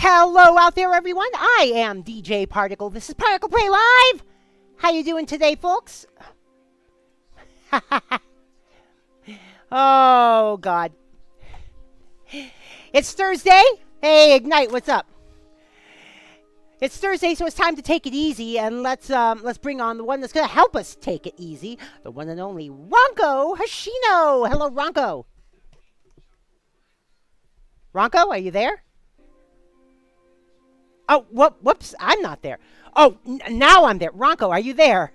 Hello out there, everyone. I am DJ Particle. This is ParticlePlay Live. How you doing today, folks? Oh, God. It's Thursday. Hey, Ignite, what's up? It's Thursday, so it's time to take it easy, and let's bring on the one that's gonna help us take it easy, the one and only RankoHoshino. Hello, Ranko. Ranko, are you there? Oh, whoops, I'm not there. Oh, now I'm there. Ranko, are you there?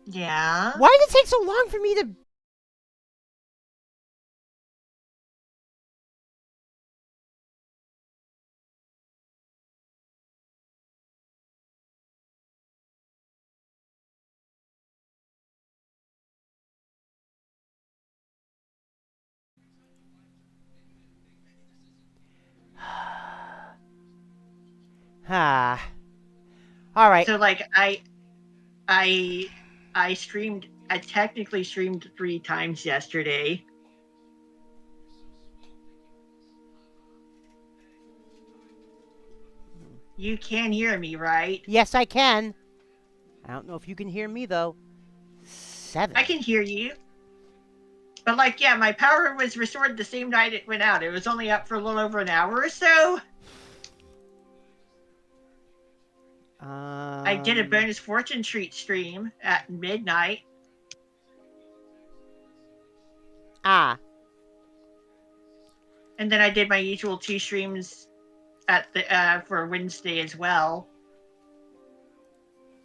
Yeah. Why did it take so long for me to... Ah. All right. So like I streamed. I technically streamed 3 times yesterday. You can hear me, right? Yes, I can. I don't know if you can hear me, though. 7. I can hear you. But like, yeah, my power was restored the same night it went out. It was only up for a little over an hour or so. I did a bonus fortune treat stream at midnight. Ah. And then I did my usual 2 streams at the for Wednesday as well.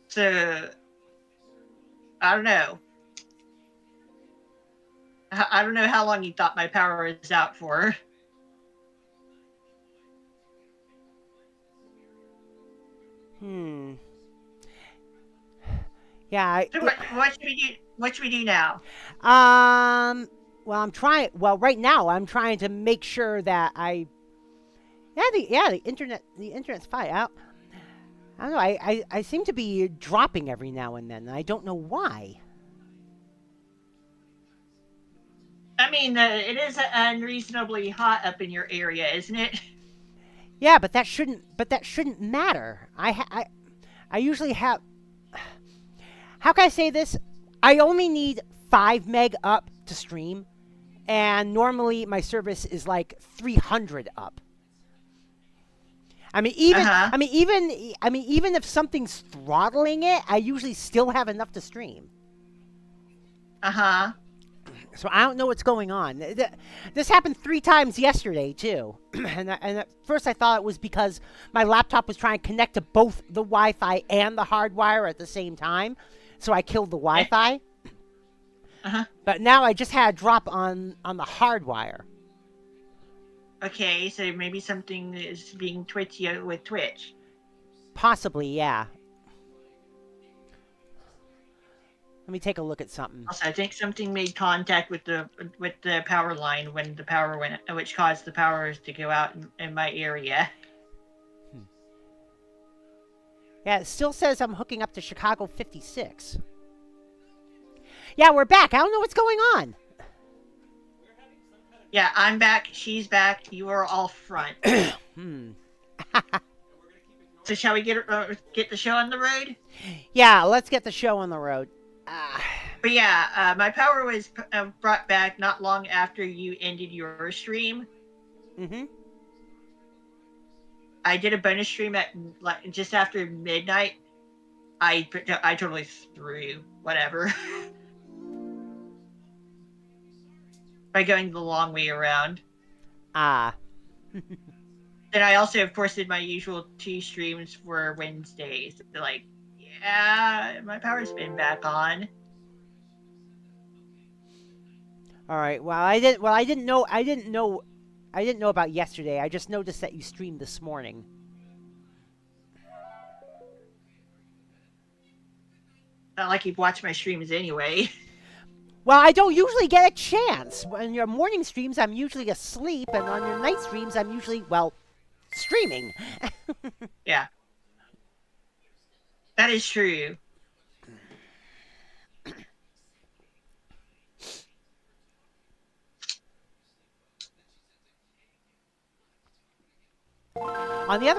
So I don't know. I don't know how long you thought my power was out for. Yeah. So what should we do? What should we do now? Well, I'm trying. Well, right now, I'm trying to make sure that I... the internet's fine. I don't know. I seem to be dropping every now and then, and I don't know why. I mean, it is unreasonably hot up in your area, isn't it? Yeah, but that shouldn't matter. I usually have... How can I say this? I only need 5 meg up to stream, and normally my service is like 300 up. I mean, even if something's throttling it, I usually still have enough to stream. So I don't know what's going on. This happened 3 times yesterday too, and at first I thought it was because my laptop was trying to connect to both the Wi-Fi and the hardwire at the same time, so I killed the Wi-Fi. But now I just had a drop on the hardwire. Okay, so maybe something is being twitchy with Twitch. Possibly, yeah. Let me take a look at something. Also, I think something made contact with the power line when the power went, which caused the powers to go out in my area. Yeah, it still says I'm hooking up to Chicago 56. Yeah, we're back. I don't know what's going on. Yeah, I'm back. She's back. You are all front. So shall we get the show on the road? Yeah, let's get the show on the road. But yeah, my power was brought back not long after you ended your stream. I did a bonus stream at just after midnight. I totally threw whatever by going the long way around. Then I also, of course, did my usual 2 streams for Wednesdays. Like, yeah, my power's been back on. All right. Well, I didn't know about yesterday. I just noticed that you streamed this morning. Not like you've watched my streams anyway. Well, I don't usually get a chance. On your morning streams, I'm usually asleep, and on your night streams, I'm usually, well, streaming. Yeah. That is true. On the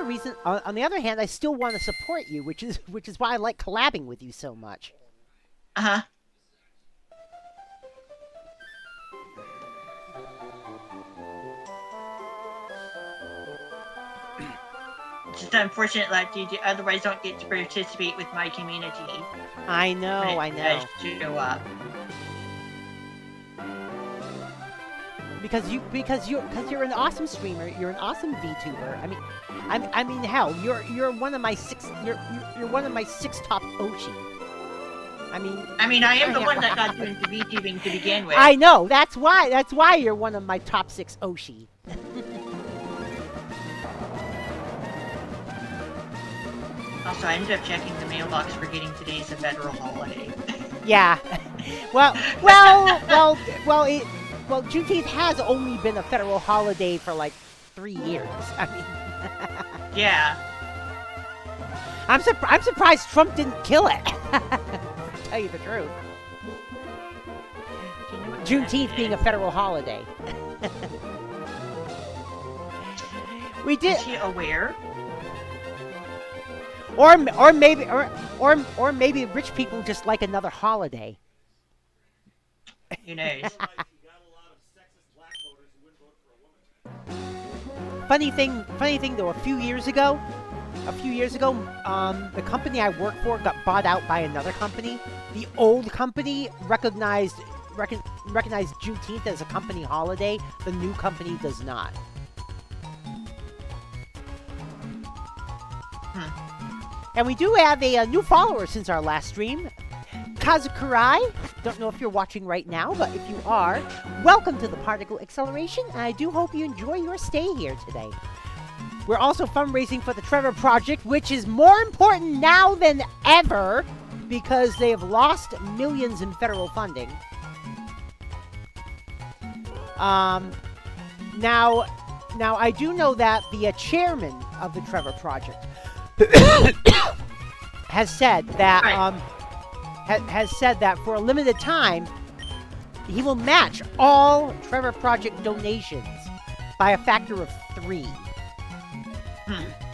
on the other hand, I still want to support you, which is why I like collabing with you so much. Uh-huh. It's just unfortunate that you otherwise don't get to participate with my community. I know, I know. Show up. Because you're an awesome streamer. You're an awesome VTuber. I mean, hell, you're one of my you're one of my 6 top Oshi. I mean, I am the one that got into VTubing to begin with. I know. That's why you're one of my top 6 Oshi. Also, I ended up checking the mailbox forgetting today's a federal holiday. Yeah. Well, Juneteenth has only been a federal holiday for like 3 years. I mean, yeah. I'm surprised Trump didn't kill it. To tell you the truth. Juneteenth being a federal holiday. We did. Is he aware? Or maybe rich people just like another holiday. Who knows? Funny thing though, a few years ago, the company I work for got bought out by another company. The old company recognized Juneteenth as a company holiday. The new company does not. And we do have a new follower since our last stream. Kazukurai. Don't know if you're watching right now, but if you are, welcome to the Particle Acceleration, and I do hope you enjoy your stay here today. We're also fundraising for the Trevor Project, which is more important now than ever because they have lost millions in federal funding. Now I do know that the chairman of the Trevor Project has said that has said that for a limited time he will match all Trevor Project donations by a factor of 3.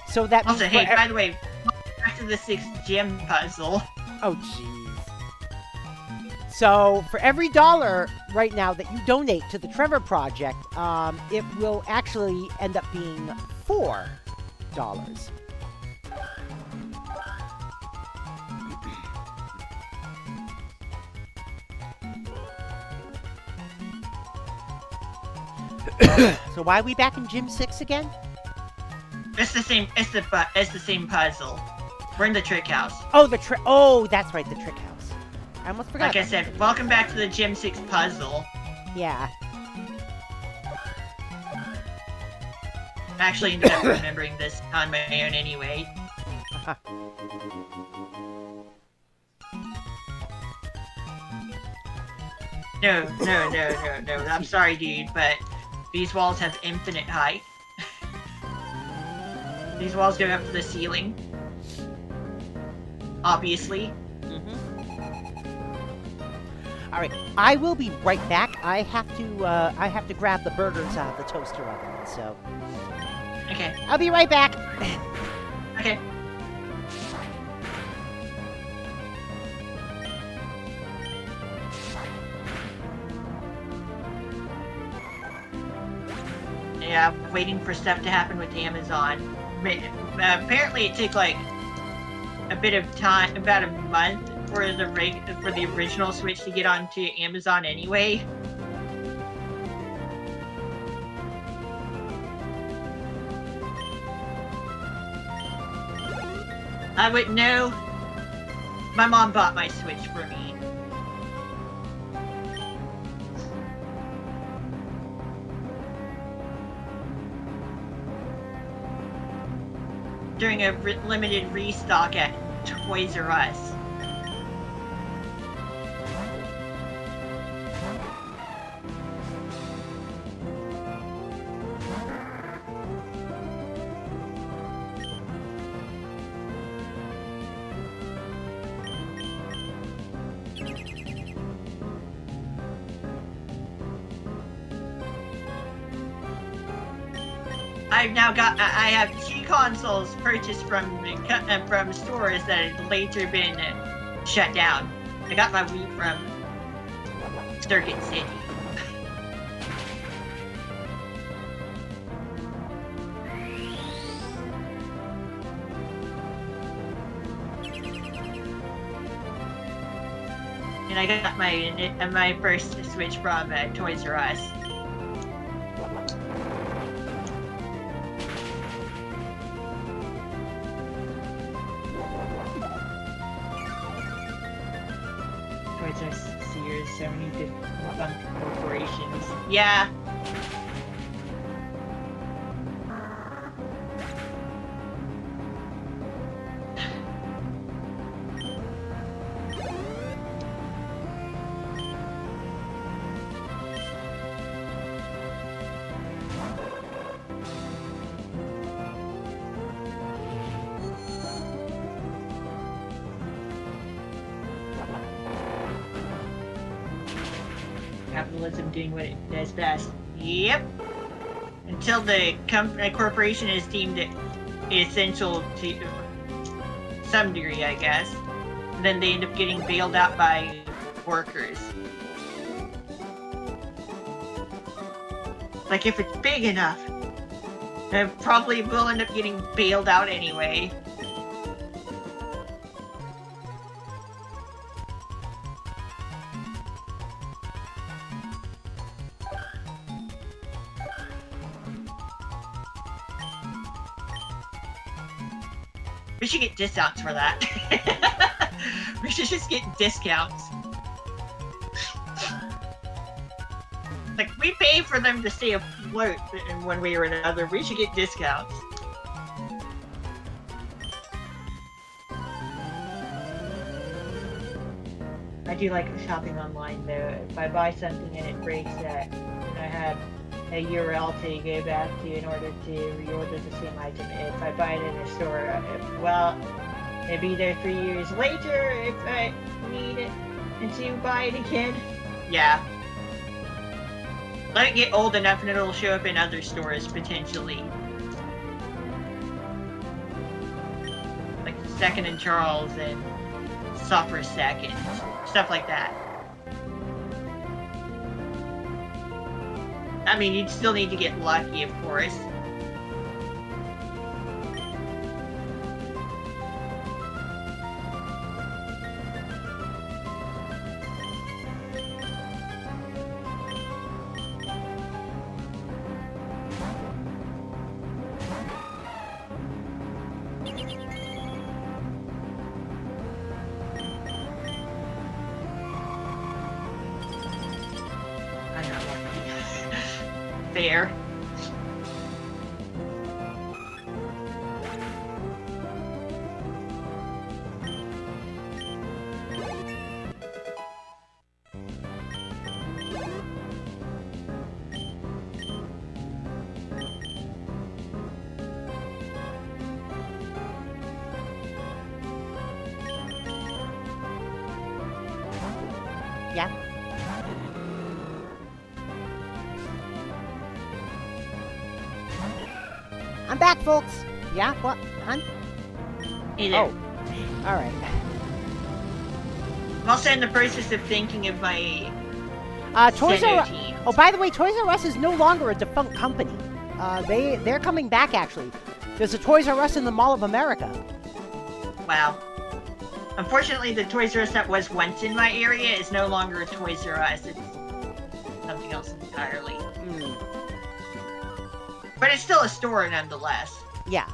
So that means also, hey, by the way, back to the 6th gem puzzle. Oh, jeez. So for every $1 right now that you donate to the Trevor Project, it will actually end up being $4. So why are we back in Gym 6 again? It's the same. It's the same puzzle. We're in the trick house. Oh, that's right, the trick house. I almost forgot. Like I said, welcome back to the Gym 6 puzzle. Yeah. I actually ended up remembering this on my own anyway. No. I'm sorry, dude, but these walls have infinite height. These walls go up to the ceiling. Obviously. All right, I will be right back. I have to grab the burgers out of the toaster oven. So. Okay. I'll be right back. Okay. Yeah, waiting for stuff to happen with Amazon. Apparently it took like a bit of time, about a month, for the original Switch to get onto Amazon anyway. I wouldn't know. My mom bought my Switch for me. During a limited restock at Toys R Us. I've now got. I have 2 consoles purchased from stores that had later been shut down. I got my Wii from Circuit City. And I got my first Switch from Toys R Us. Toys R Us, Sears, so many different corporations. Yeah. Capitalism doing what it does best. Yep. Until the corporation is deemed essential to some degree, I guess. And then they end up getting bailed out by workers. Like, if it's big enough, it probably will end up getting bailed out anyway. We should get discounts for that. We should just get discounts. Like, we pay for them to stay afloat in one way or another. We should get discounts. I do like shopping online, though. If I buy something and it breaks, I have a URL to go back to in order to reorder the same item. If I buy it in a store, well, it'll be there 3 years later if I need it and to buy it again. Yeah. Let it get old enough and it'll show up in other stores potentially. Like Second and Charles and Software Second, stuff like that. I mean, you'd still need to get lucky, of course. Fair. Yeah. I'm back, folks. Yeah, what, hon? Hey there. Oh, all right. I'm also in the process of thinking of my Toys R Us. team. Oh, by the way, Toys R Us is no longer a defunct company. They're coming back actually. There's a Toys R Us in the Mall of America. Wow. Unfortunately, the Toys R Us that was once in my area is no longer a Toys R Us. It's something else entirely. But it's still a store nonetheless. Yeah.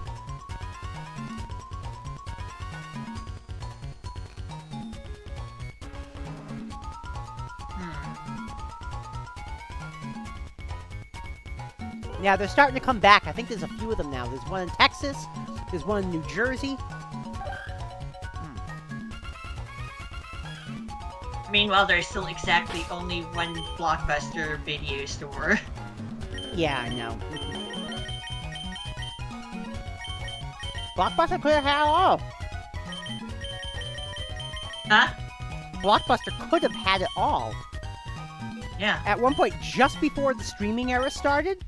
Yeah, they're starting to come back. I think there's a few of them now. There's one in Texas. There's one in New Jersey. Meanwhile, there's still exactly only one Blockbuster video store. Yeah, I know. Blockbuster could have had it all. Huh? Blockbuster could have had it all. Yeah. At one point, just before the streaming era started,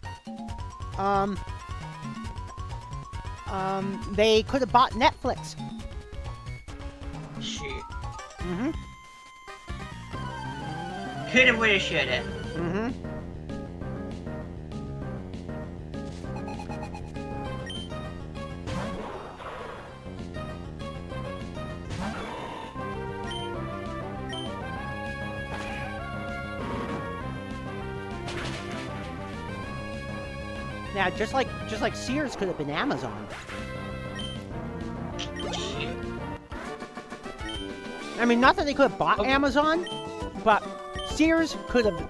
They could have bought Netflix. Shoot. Mm-hmm. Coulda, woulda, shoulda. Mm-hmm. Now, just like Sears could have been Amazon. Shoot. I mean, not that they could have bought Amazon, but Sears could have.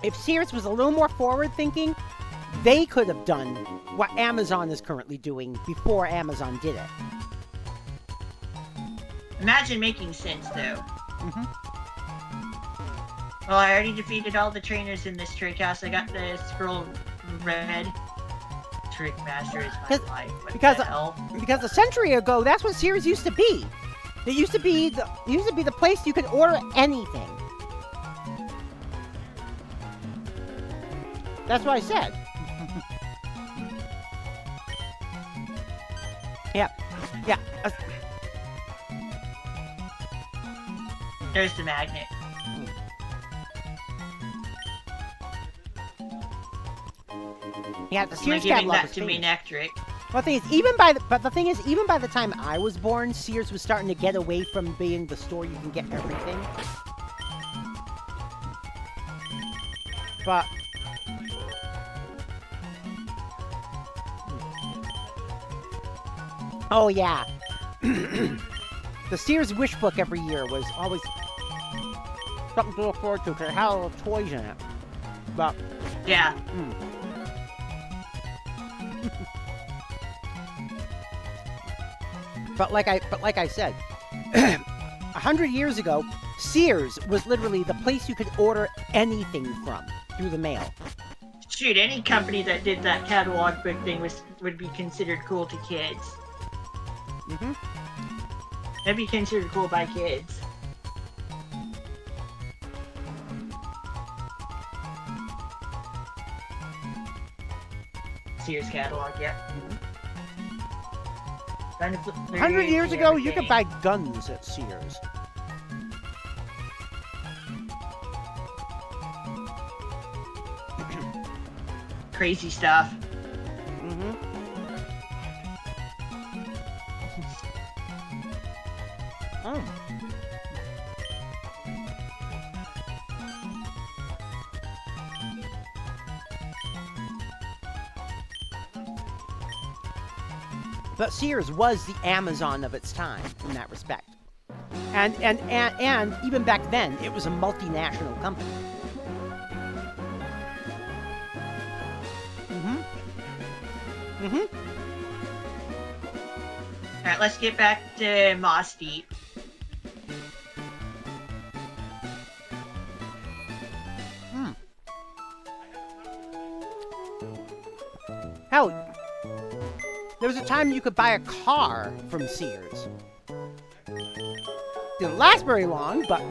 If Sears was a little more forward-thinking, they could have done what Amazon is currently doing before Amazon did it. Imagine making sense, though. Mm-hmm. Well, I already defeated all the trainers in this trick house. I got the scroll red. Trick master is my life. What because the hell? Because a century ago, that's what Sears used to be. It used to be the place you could order anything. That's what I said. Yeah. There's the magnet. Yeah, the Am I Sears giving catalog that was to me, famous. Nectric? Well, the thing is, even by the time I was born, Sears was starting to get away from being the store you can get everything. But oh yeah, the Sears wish book every year was always something to look forward to because it had little toys in it. But Yeah. But like I said, 100 years ago, Sears was literally the place you could order anything from through the mail. Shoot, any company that did that catalog book thing would be considered cool to kids. Mm-hmm. That'd be considered cool by kids. Sears catalog, yeah. 100 years ago, you could buy guns at Sears. Crazy stuff. Mm-hmm. Oh. But Sears was the Amazon of its time in that respect. And even back then, it was a multinational company. Mm-hmm. Mm-hmm. Alright, let's get back to Moss Deep. Hell, there was a time you could buy a car from Sears. Didn't last very long, but...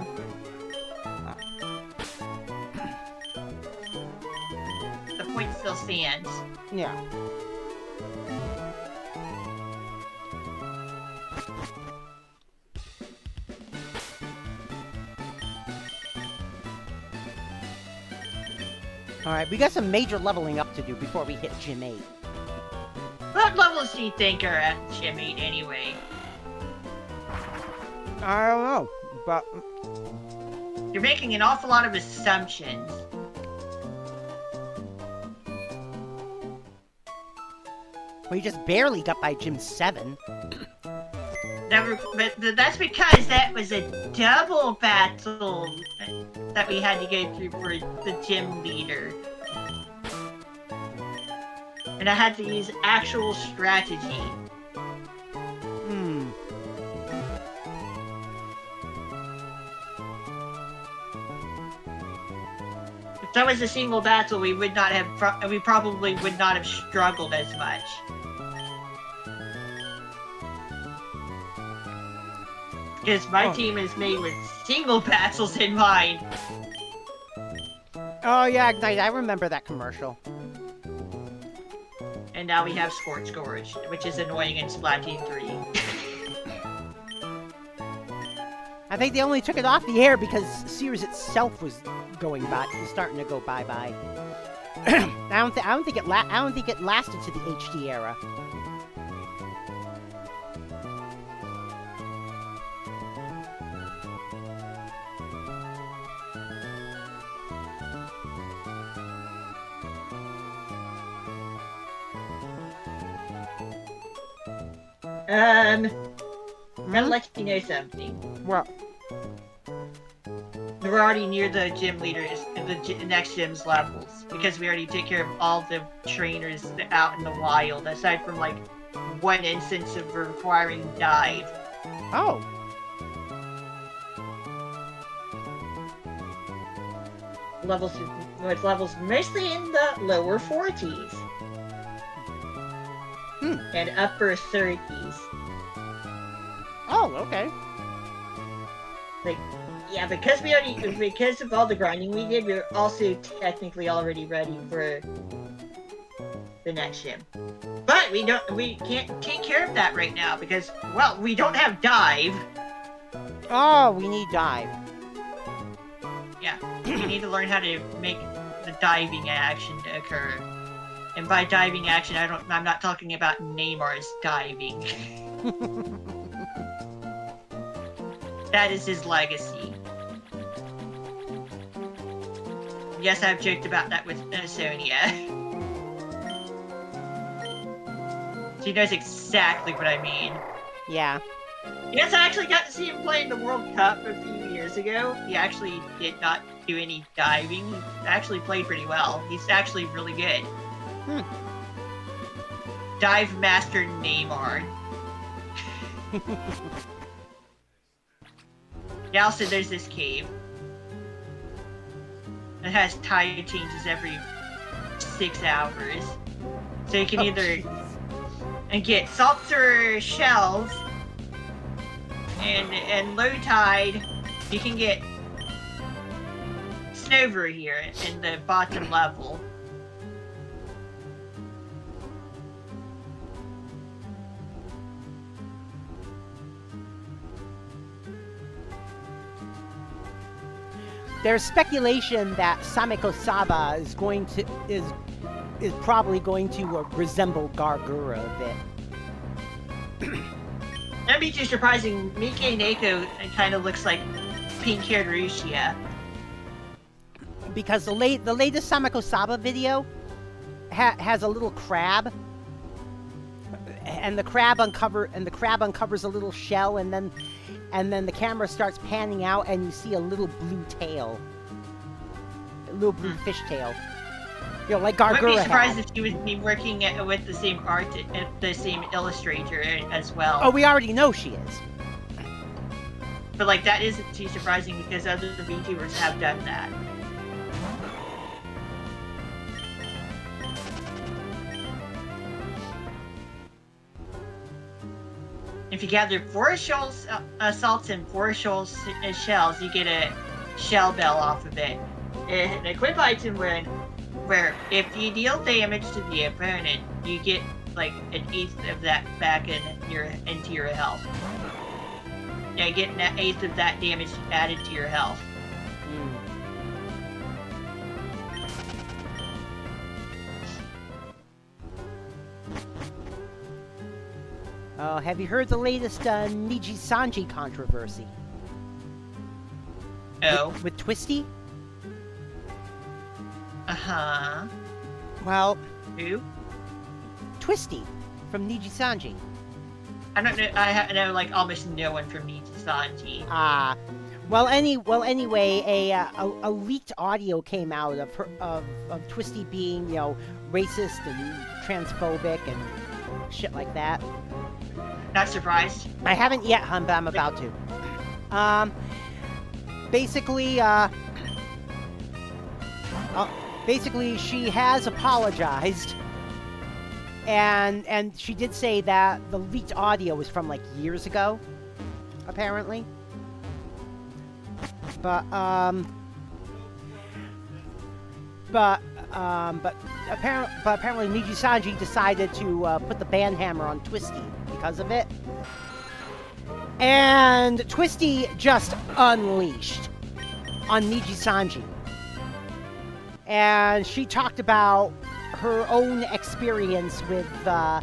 The point still stands. yeah. Alright, we got some major leveling up to do before we hit Gym 8. What levels do you think are at Gym 8 anyway? I don't know, but... You're making an awful lot of assumptions. Well, you just barely got by Gym 7. But that's because that was a double battle that we had to go through for the gym leader. And I had to use actual strategy. If that was a single battle, we would not have. We probably would not have struggled as much. Because my team is made with single battles in mind. Oh yeah, Ignite, I remember that commercial. And now we have Scorch Gorge, which is annoying in Splatoon 3. I think they only took it off the air because Sears itself was going by, starting to go bye-bye. I don't think it lasted to the HD era. I'm gonna let you know something. What? We're already near the gym leaders, the next gym's levels, because we already took care of all the trainers out in the wild, aside from like one instance of requiring dive. Oh. Levels mostly in the lower 40s. And upper 30s. Oh, okay. Like, yeah, because of all the grinding we did, we're also technically already ready for the next gym. But we can't take care of that right now because, well, we don't have dive. Oh, we need dive. Yeah, we need to learn how to make the diving action to occur. And by diving action, I'm not talking about Neymar's diving. That is his legacy. Yes, I've joked about that with Sonia. She knows exactly what I mean. Yeah. Yes, I actually got to see him play in the World Cup a few years ago. He actually did not do any diving. He actually played pretty well. He's actually really good. Dive Master Neymar. Yeah, also there's this cave. It has tide changes every 6 hours. So you can either get salts or shells, and low tide, you can get Snover here in the bottom level. There's speculation that Sameko Saba is probably going to resemble Gargura a bit. That'd be too surprising. Mike Neko kind of looks like pink-haired Rushia. Because the latest Sameko Saba video has a little crab, and the crab uncovers a little shell, and then the camera starts panning out, and you see a little blue tail, a little blue fish tail. You know, like Gargura. I would be surprised if she would be working with the same the same illustrator as well. Oh, we already know she is. But like that isn't too surprising because other VTubers have done that. If you gather 4 shells, salts and 4 shells, you get a shell bell off of it. An equip item where if you deal damage to the opponent, you get like an eighth of that back into your health. Yeah, you get an eighth of that damage added to your health. Have you heard the latest Niji Sanji controversy? Oh. With Twisty? Uh-huh. Well... Who? Twisty, from Niji Sanji. I don't know, I know like almost no one from Niji Sanji. Anyway, a leaked audio came out of Twisty being, you know, racist and transphobic and shit like that. Not surprised. I haven't yet, hun, but I'm about to. Basically, she has apologized, and she did say that the leaked audio was from like years ago, apparently. But But apparently Niji Sanji decided to put the ban hammer on Twisty because of it. And Twisty just unleashed on Niji Sanji. And she talked about her own experience with her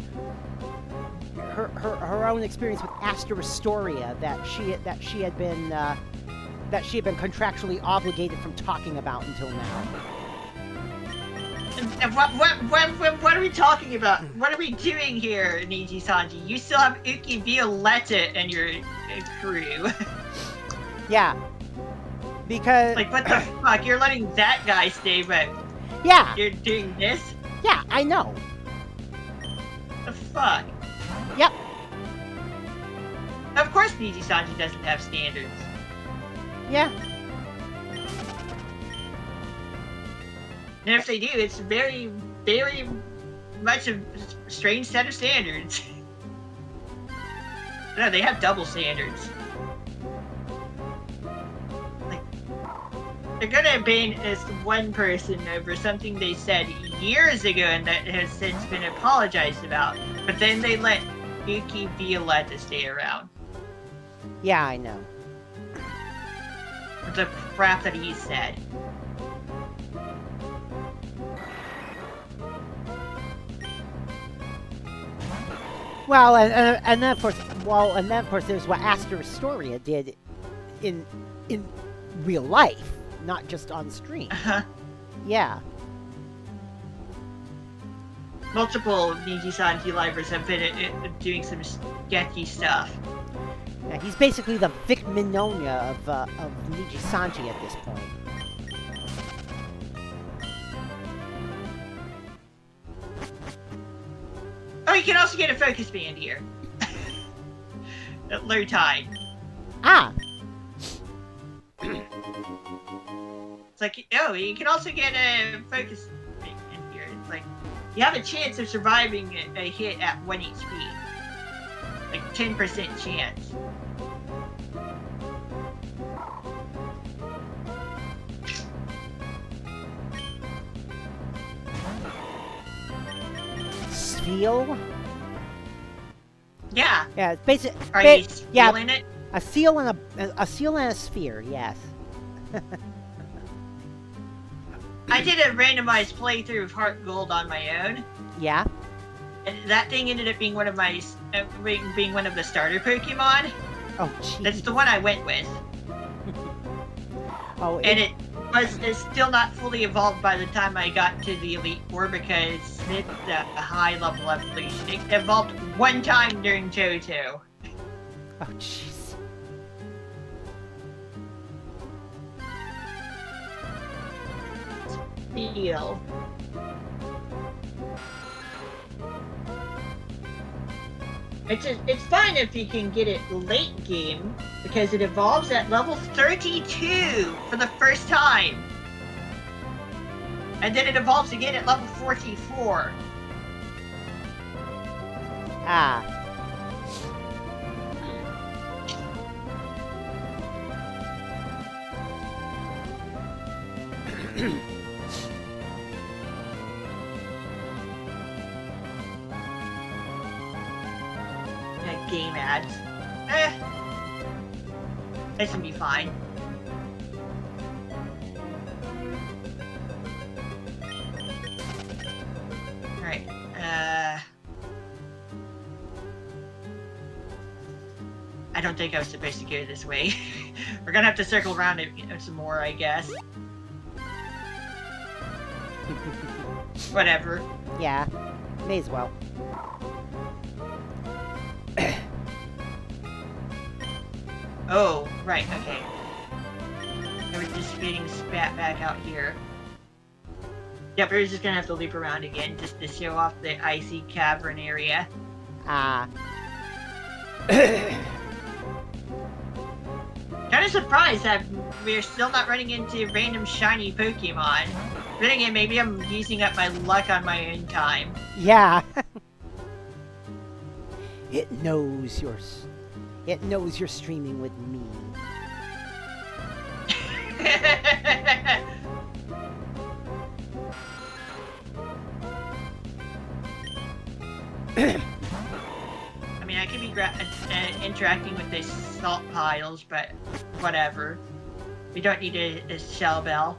own experience with Asterostoria that she had been contractually obligated from talking about until now. What are we talking about? What are we doing here, Niji Sanji? You still have Uki Violetta and your crew. Yeah. Because... Like, what the fuck? You're letting that guy stay, but... Yeah. You're doing this? Yeah, I know. The fuck? Yep. Of course Niji Sanji doesn't have standards. Yeah. And if they do, it's very, very much a strange set of standards. No, they have double standards. Like, they're gonna ban this one person over something they said years ago and that has since been apologized about. But then they let Uki Violetta stay around. Yeah, I know. The crap that he said. Well, and then of course, there's what Asterostoria did in real life, not just on stream. Yeah. Multiple Niji Sanji livers have been doing some sketchy stuff. Yeah, he's basically the Vic Mignogna of Niji Sanji at this point. Oh, you can also get a focus band here. At low tide. Ah! It's like, oh, you can also get a focus band in here. It's like, you have a chance of surviving a hit at 1 HP. Like, 10% chance. Seal? Yeah. Yeah, it's basically. Are you stealing it? A seal and a sphere. Yes. I did a randomized playthrough of Heart Gold on my own. Yeah. And that thing ended up being one of my being one of the starter Pokemon. Oh, jeez. That's the one I went with. Oh. And it's still not fully evolved by the time I got to the Elite Four because it's a high level evolution. It evolved one time during Johto. Oh, jeez. Deal. It's fine if you can get it late game because it evolves at level 32 for the first time. And then it evolves again at level 44. Ah. Game ads. This should be fine. Alright, I don't think I was supposed to go this way. We're gonna have to circle around it some more, I guess. Whatever. Yeah. May as well. Oh, right, okay. I was just getting spat back out here. Yep, we're just gonna have to loop around again just to show off the icy cavern area. Ah. Kinda surprised that we're still not running into random shiny Pokemon. Then again, maybe I'm using up my luck on my own time. Yeah. It knows you're streaming with me. I mean, I could be interacting with the salt piles, but whatever. We don't need a shell bell.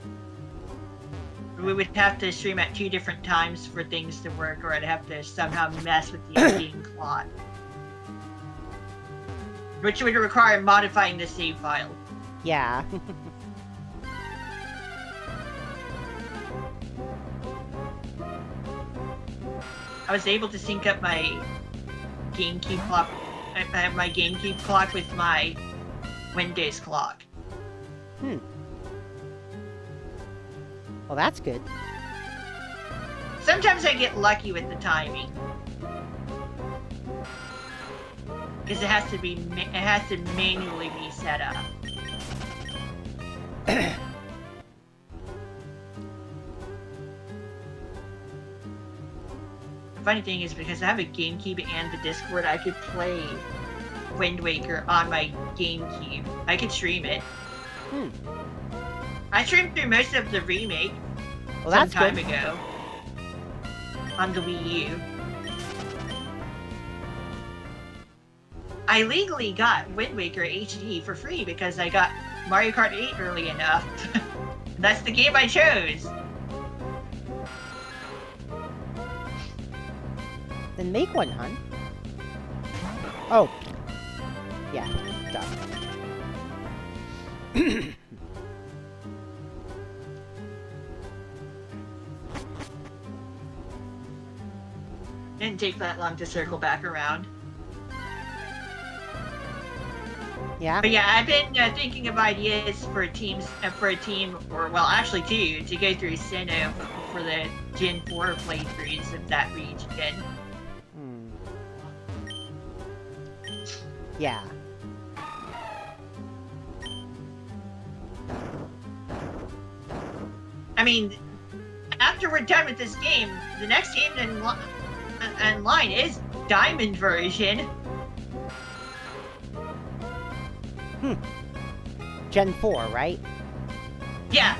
We would have to stream at 2 different times for things to work, or I'd have to somehow mess with the game clock. Which would require modifying the save file. Yeah. I was able to sync up my GameCube clock. I have my GameCube clock with my Windows clock. Well, that's good. Sometimes I get lucky with the timing, because it has to manually be set up. The funny thing is, because I have a GameCube and the Discord, I could play Wind Waker on my GameCube. I could stream it. I streamed through most of the remake some time ago on the Wii U. I legally got Wind Waker HD for free because I got Mario Kart 8 early enough. That's the game I chose. Then make one, hun. Oh. Yeah, done. Didn't take that long to circle back around. Yeah? But yeah, I've been thinking of ideas for a team, or well, actually 2, to go through Sinnoh for the Gen 4 playthroughs of that region. Yeah. I mean, after we're done with this game, the next game in line is Diamond version. Gen 4, right? Yeah.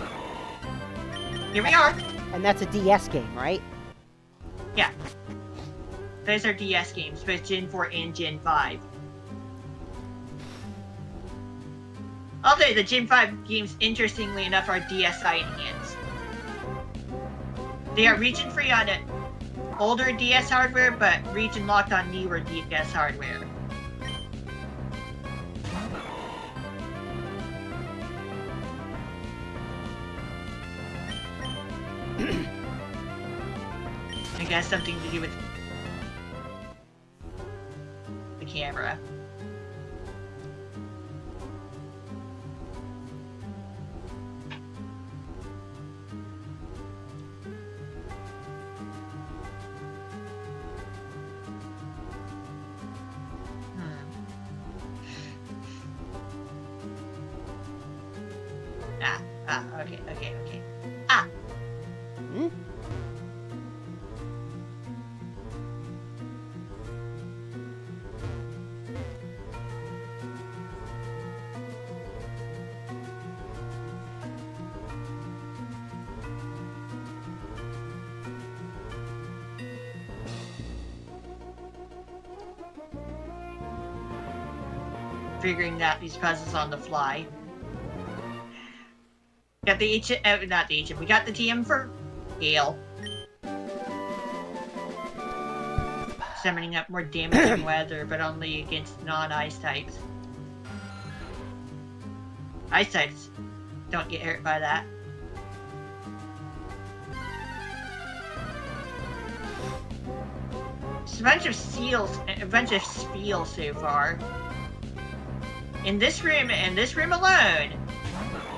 Here we are. And that's a DS game, right? Yeah. Those are DS games, both Gen 4 and Gen 5. Although the Gen 5 games, interestingly enough, are DSi enhanced. They are region free on older DS hardware, but region locked on newer DS hardware. I guess something to do with the camera. Okay. Figuring out these puzzles on the fly. Got the not the HM, we got the TM for Gale. Summoning up more damaging weather, but only against non-ice types. Ice types don't get hurt by that. Just a bunch of spiels so far. In this room alone,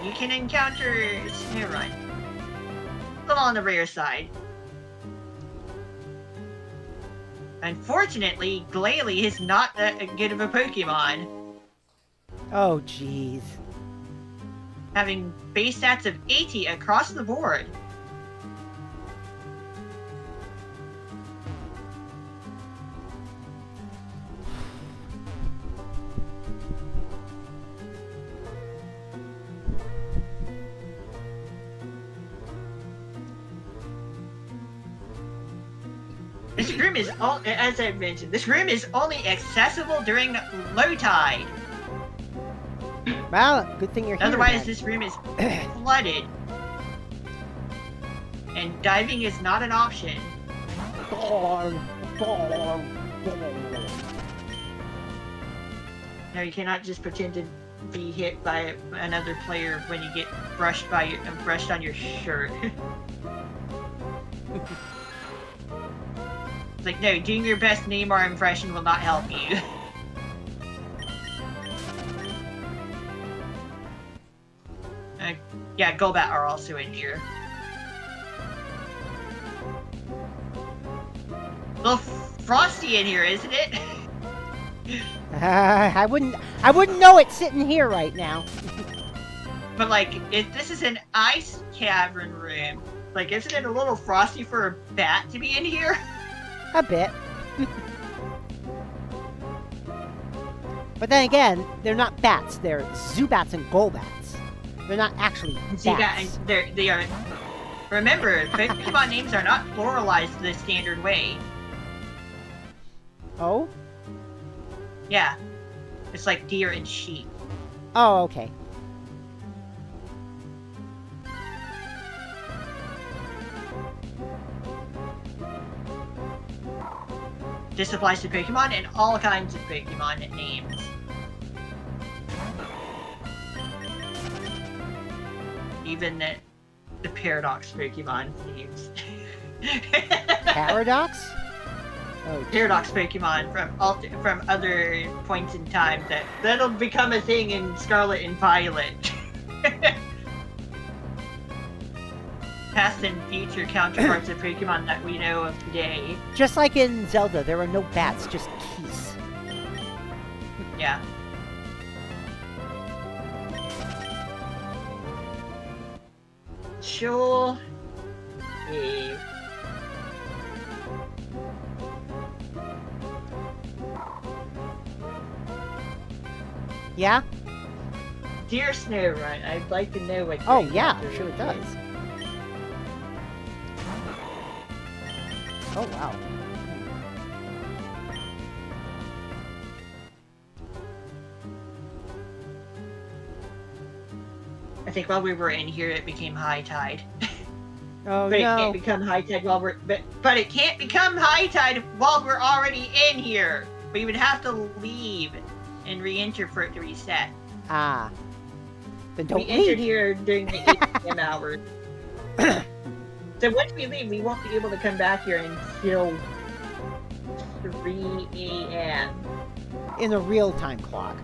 you can encounter Snowrun. A little on the rare side. Unfortunately, Glalie is not that good of a Pokemon. Oh, jeez. Having base stats of 80 across the board. This room is as I mentioned, this room is only accessible during low tide. Well, good thing you're here. Otherwise, this room is flooded. And diving is not an option. No, you cannot just pretend to be hit by another player when you get brushed on your shirt. It's like, no, doing your best Neymar impression will not help you. Yeah, Golbat are also in here. A little frosty in here, isn't it? I wouldn't know it sitting here right now. But like, if this is an ice cavern room, like, isn't it a little frosty for a bat to be in here? A bit. But then again, they're not bats. They're Zubats and Golbats. They're not actually bats. They are. Remember, Pokemon names are not pluralized the standard way. Oh? Yeah. It's like deer and sheep. Oh, okay. This applies to Pokemon and all kinds of Pokemon names. Even the Paradox Pokemon names. Paradox? Oh, Paradox Pokemon from other points in time that'll become a thing in Scarlet and Violet. Past and future counterparts of Pokemon that we know of today. just like in Zelda, there are no bats, just keys. Yeah. Sure. Cave. Yeah? Dear Snowrun, I'd like to know what. Oh, yeah, sure it does. Oh, wow. I think while we were in here, it became high tide. Oh, But it no. can't become high tide while but it can't become high tide while we're already in here. We would have to leave and re-enter for it to reset. Ah. Then don't We entered leave. here during the 8 p.m. hours. So once we leave, we won't be able to come back here until 3 a.m. In a real-time clock.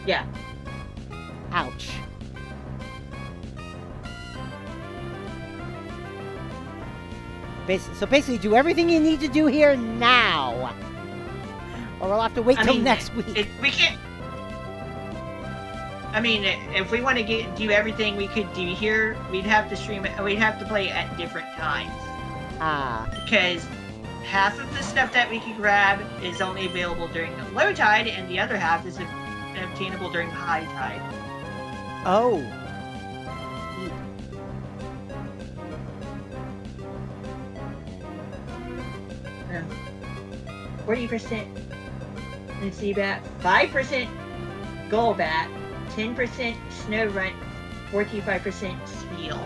Yeah. Ouch. So basically, do everything you need to do here now. Or we'll have to wait till next week. We can't. I mean, if we want to do everything we could do here, we'd have to stream it. We'd have to play it at different times. Ah. Because half of the stuff that we can grab is only available during the low tide, and the other half is obtainable during high tide. Oh. 40% Zubat, 5% Golbat, 10% Snowrunt, 45% Spheal.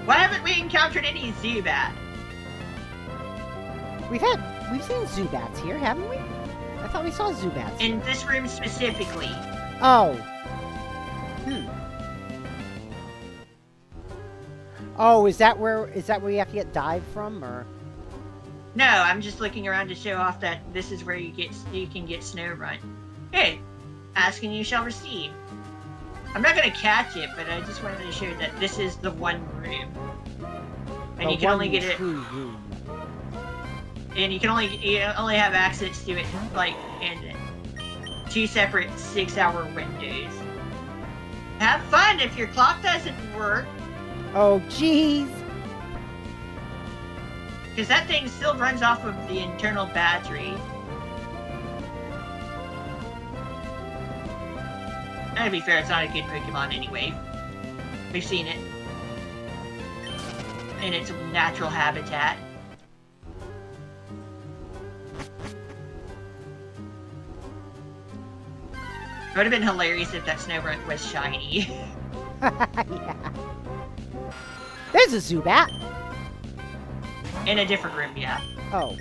Why haven't we encountered any Zubat? We've seen Zubats here, haven't we? I thought we saw Zubats. In this room specifically. Oh. Oh, is that where you have to get dive from, or? No, I'm just looking around to show off that this is where you can get Snowrunt. Hey, ask and you shall receive. I'm not gonna catch it, but I just wanted to show that this is the one room, and you can only get it. Room. And you only have access to it like in 2 separate 6-hour windows. Have fun if your clock doesn't work, Oh, jeez. because that thing still runs off of the internal battery. And to be fair, it's not a good Pokemon anyway. We've seen it in its natural habitat. It would have been hilarious if that Snowbird was shiny. Yeah. There's a Zubat. In a different room, yeah. Oh.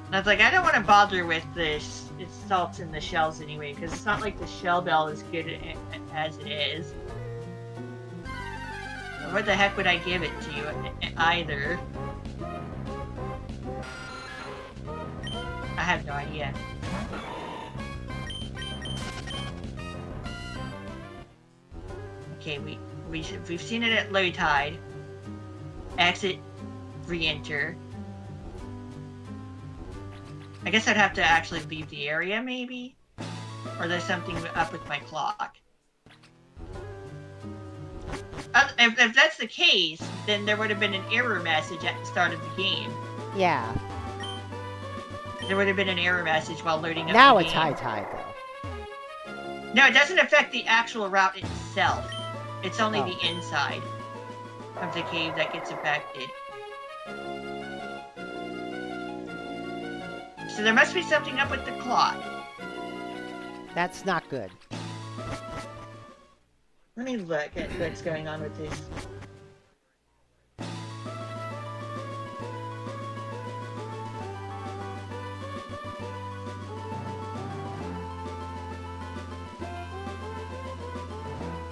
And I was like, I don't want to bother with this salts in the shells anyway, because it's not like the shell bell is good as it is. What the heck would I give it to you either? I have no idea. Okay, we've seen it at low tide. Exit, re-enter. I guess I'd have to actually leave the area, maybe? Or there's something up with my clock. If that's the case, then there would have been an error message at the start of the game. Yeah. There would have been an error message while loading up Now the it's game. high tide, though. No, it doesn't affect the actual route itself. It's only Oh. the inside of the cave that gets affected. So there must be something up with the clock. That's not good. Let me look at what's going on with this.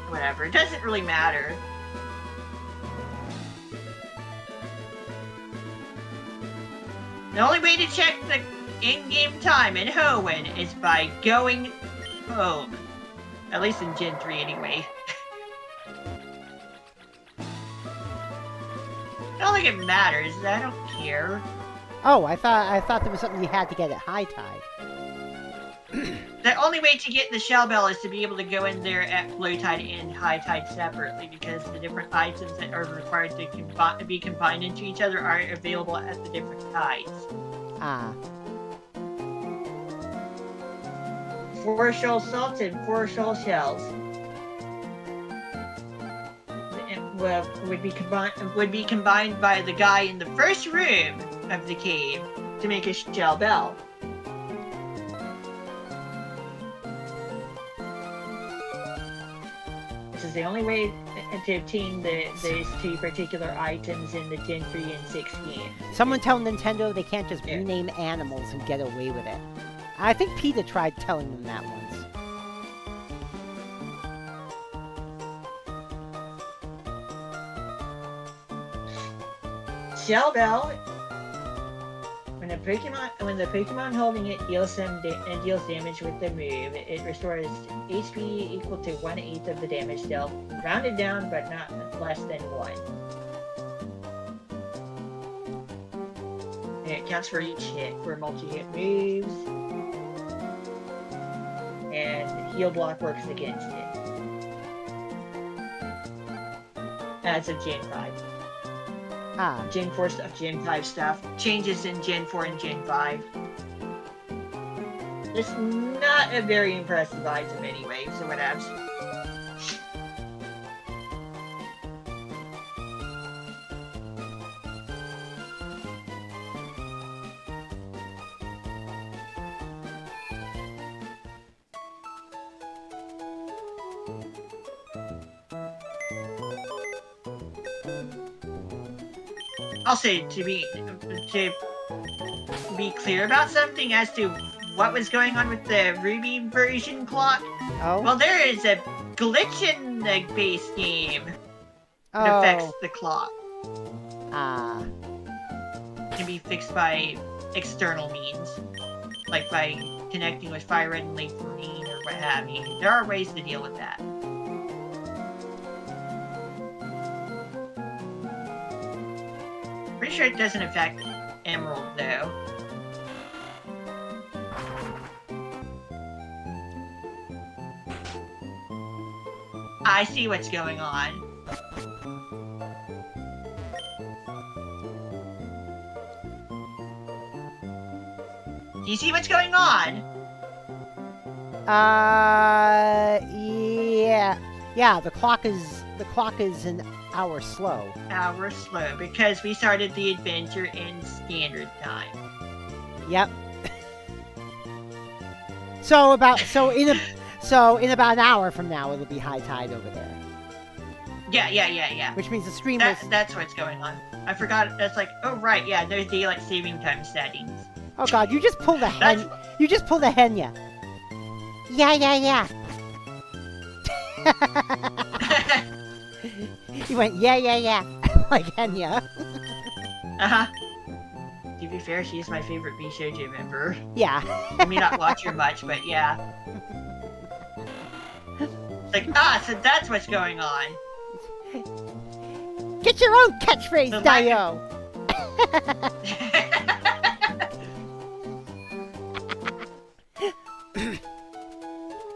Whatever, it doesn't really matter. The only way to check the in-game time in Hoenn is by going home. At least in Gen 3 anyway. I don't think it matters. I don't care. Oh, I thought there was something you had to get at high tide. The only way to get the shell bell is to be able to go in there at low tide and high tide separately, because the different items that are required to be combined into each other aren't available at the different tides. Ah. 4 shell salts and 4 shell shells. Would be combined by the guy in the first room of the cave to make a shell bell. This is the only way to obtain those 2 particular items in the Gen 3 and 6 game. Someone tell Nintendo they can't just rename animals and get away with it. I think PETA tried telling them that once. Shell bell. When the Pokemon holding it deals damage with the move, it restores HP equal to 1/8 of the damage dealt, rounded down but not less than 1. And it counts for each hit for multi-hit moves, and heal block works against it. As of Gen 5. Ah. Gen 4 stuff, Gen 5 stuff. Changes in Gen 4 and Gen 5. It's not a very impressive item anyway, so whatevs. I'll say to be clear about something as to what was going on with the Ruby version clock. Oh? Well, there is a glitch in the base game that affects the clock. Ah. It can be fixed by external means, like by connecting with Fire Red and Lake Marine or what have you. There are ways to deal with that. Pretty sure it doesn't affect Emerald, though. I see what's going on. Do you see what's going on? Yeah. The clock is an hour slow. Hour slow because we started the adventure in standard time. Yep. So in about an hour from now, it'll be high tide over there. Yeah. Which means the stream That's what's going on. I forgot. That's like, oh right, yeah. There's daylight saving time settings. Oh God, you just pulled a hen. You just pulled a Henya. Yeah. You went yeah, like Henya. To be fair, she is my favorite Bishoujo member. Yeah. I may not watch her much, but yeah. It's like, so that's what's going on. Get your own catchphrase, Dio!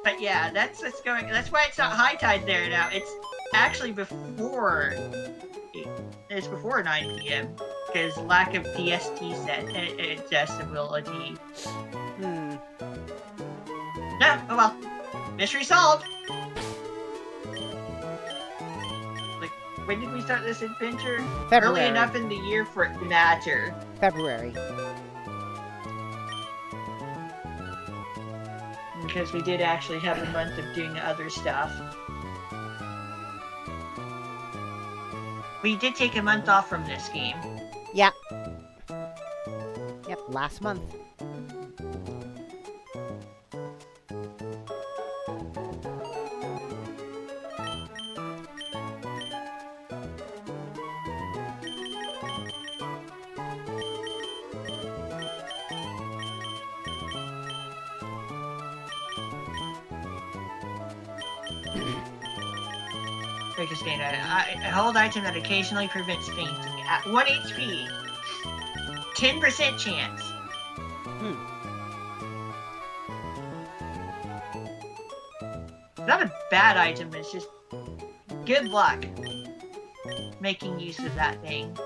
But yeah, that's what's going. That's why it's not high tide there now. It's actually before. It's before 9 p.m. because lack of TST set accessibility. No, oh well. Mystery solved. Like, when did we start this adventure? February. Early enough in the year for it to matter. February. Because we did actually have a month of doing other stuff. We did take a month off from this game. Yeah. Yep, last month. A hold item that occasionally prevents fainting. At 1 HP. 10% chance. Not a bad item, it's just good luck making use of that thing.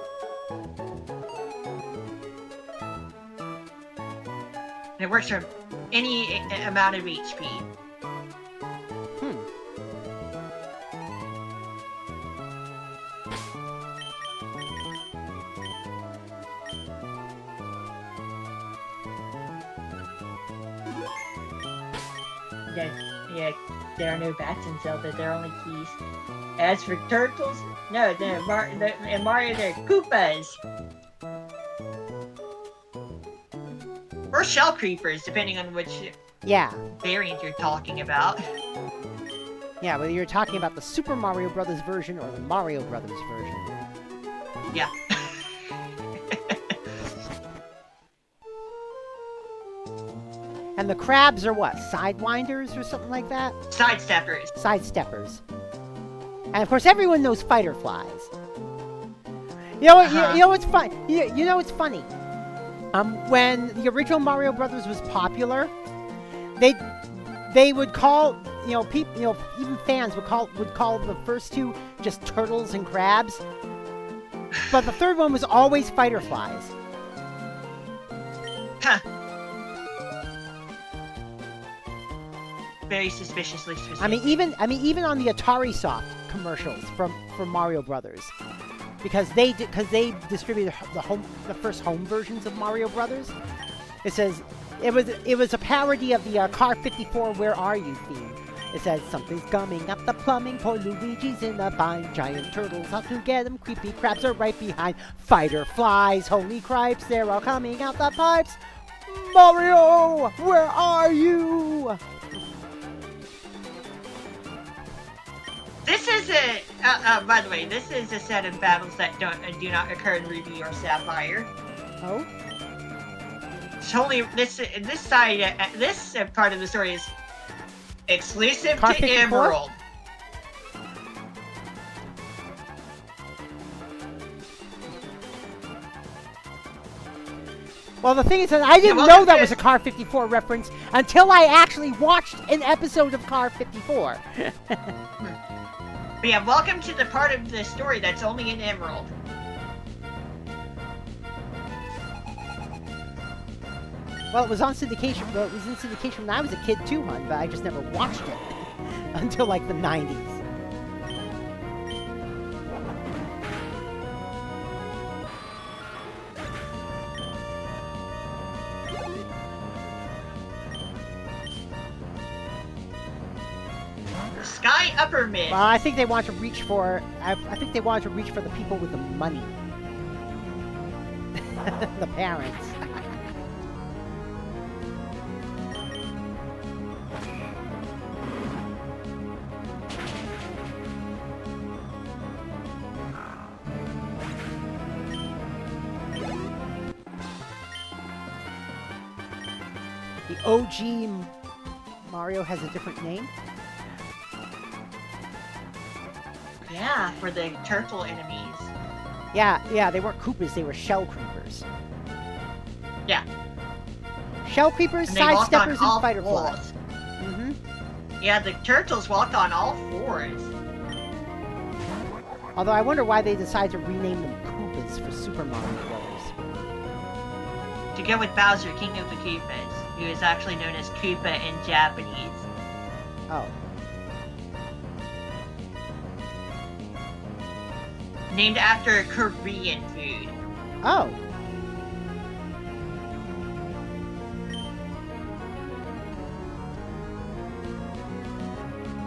And it works for any amount of HP. Yeah, there are no bats in Zelda, there are only keys. As for turtles, no, in Mario they're Koopas. Or shell creepers, depending on which variant you're talking about. Yeah, whether you're talking about the Super Mario Brothers version or the Mario Brothers version. Yeah. And the crabs are what? Sidewinders or something like that? Sidesteppers. Sidesteppers. And of course, everyone knows fighter flies. You know what? You know what's fun? You know what's funny? When the original Mario Brothers was popular, they would call people even fans would call the first two just turtles and crabs, but the third one was always fighter flies. Huh. Very suspiciously specific. I mean, even on the Atari Soft commercials from Mario Brothers, because they distributed the first home versions of Mario Brothers. It says it was a parody of the Car 54 Where Are You theme. It says something's coming up the plumbing. Poor Luigi's in a bind. Giant turtles out to get him. Creepy crabs are right behind. Fighter flies, holy cripes, they're all coming out the pipes. Mario, where are you? This is by the way, this is a set of battles that do not occur in Ruby or Sapphire. Oh? It's only this side, this part of the story is exclusive Car to 54? Emerald. Well, the thing is that I didn't know that was a Car 54 reference until I actually watched an episode of Car 54. But yeah, welcome to the part of the story that's only in Emerald. Well, it was on syndication. Well, it was in syndication when I was a kid too, hon. But I just never watched it until like the 90s. Sky upper mid. Well, I think they want to reach for. I think they want to reach for the people with the money, the parents. The OG Mario has a different name. Yeah, for the turtle enemies. Yeah, they weren't Koopas, they were shell creepers. Yeah. Shell creepers, And they walked on sidesteppers, all and fighter fours. flies. Mm-hmm. Yeah, the turtles walked on all fours. Although I wonder why they decided to rename them Koopas for Super Mario Brothers. To go with Bowser, King of the Koopas, who is actually known as Koopa in Japanese. Oh. Named after Korean food. Oh.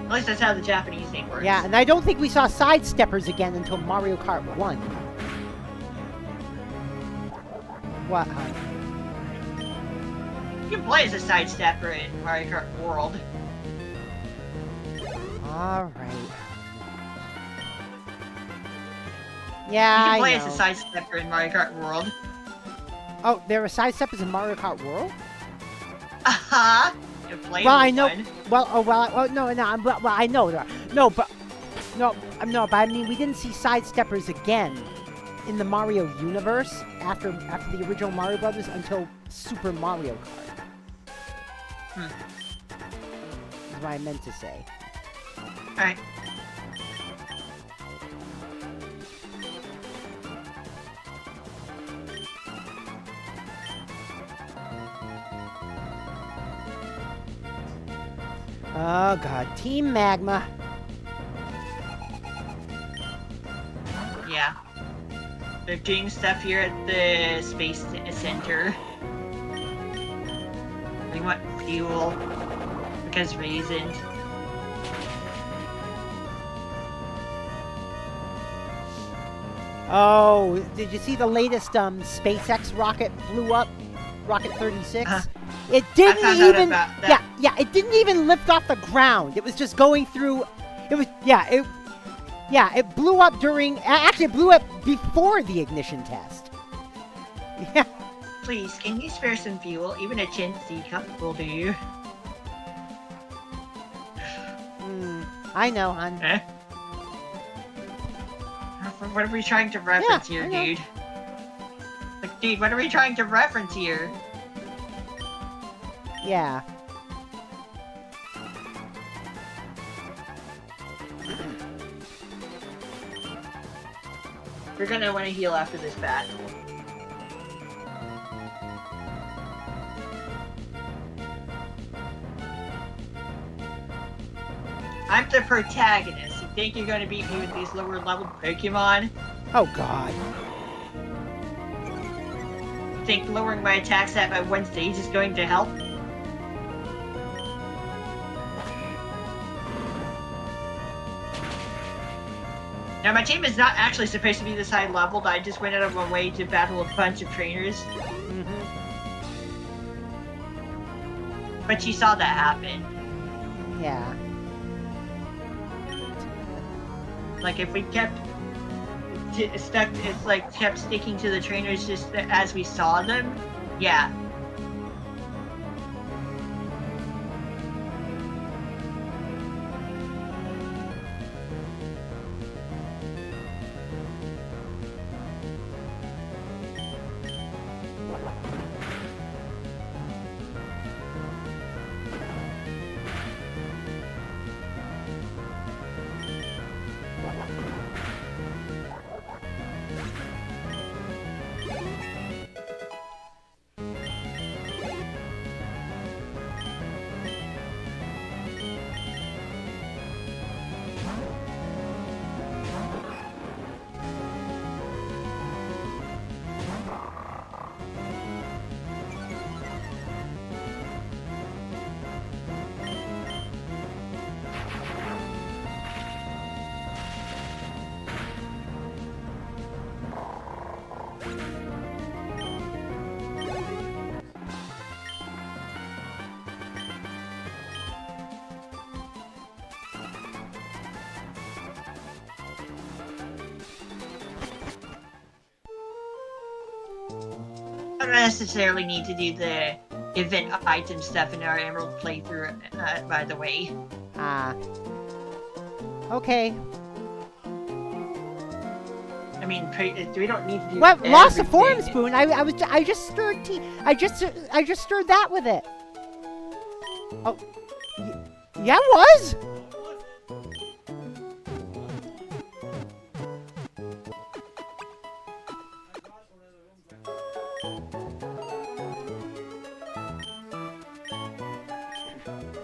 At least that's how the Japanese name works. Yeah, and I don't think we saw sidesteppers again until Mario Kart 1. What, hon? You can play as a sidestepper in Mario Kart World. Alright. Yeah, You can I play know. as a sidestepper in Mario Kart World. Oh, there were sidesteppers in Mario Kart World? Uh-huh. You play Well, with I know. one. Well, no, I know there are. No, but I mean, we didn't see sidesteppers again in the Mario universe after the original Mario Brothers until Super Mario Kart. Is what I meant to say. Alright. Oh god, Team Magma. Yeah. They're doing stuff here at the Space Center. They want fuel. Because reasons. Oh, did you see the latest SpaceX rocket blew up? Rocket 36? It didn't found out even about that. Yeah, it didn't even lift off the ground. It was just going through it blew up during actually it blew up before the ignition test. Yeah. Please, can you spare some fuel? Even a chintzy cup will do. I know, hon. Eh? What are we trying to reference Yeah, here, I know. dude? Like, dude, what are we trying to reference here? Yeah. We're gonna want to heal after this battle. I'm the protagonist. You think you're gonna beat me with these lower level Pokemon? Oh god. You think lowering my attack stat by one stage is going to help? Now, my team is not actually supposed to be this high leveled. I just went out of my way to battle a bunch of trainers. But you saw that happen. Yeah. Like, if we kept kept sticking to the trainers just as we saw them, yeah. I don't necessarily need to do the event item stuff in our Emerald playthrough, by the way. Ah. Okay. I mean, we don't need to do. What? Lost a form everything. spoon? I just stirred tea. I just stirred that with it. Oh. Yeah, it was.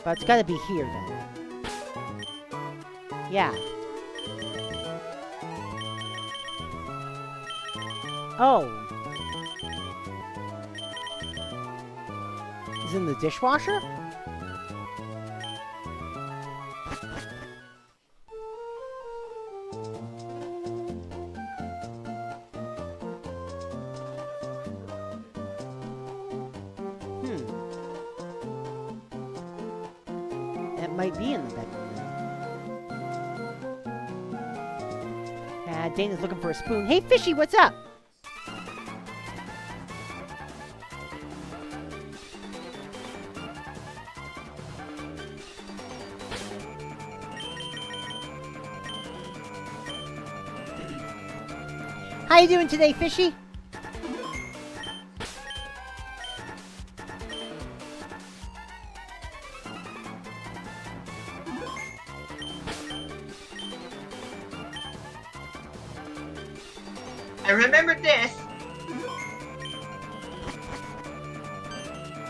But it's gotta be here then. Yeah. Oh. Is it in the dishwasher? It might be in the bedroom then. Dana's looking for a spoon. Hey, Fishy, what's up? How you doing today, Fishy? I remembered this.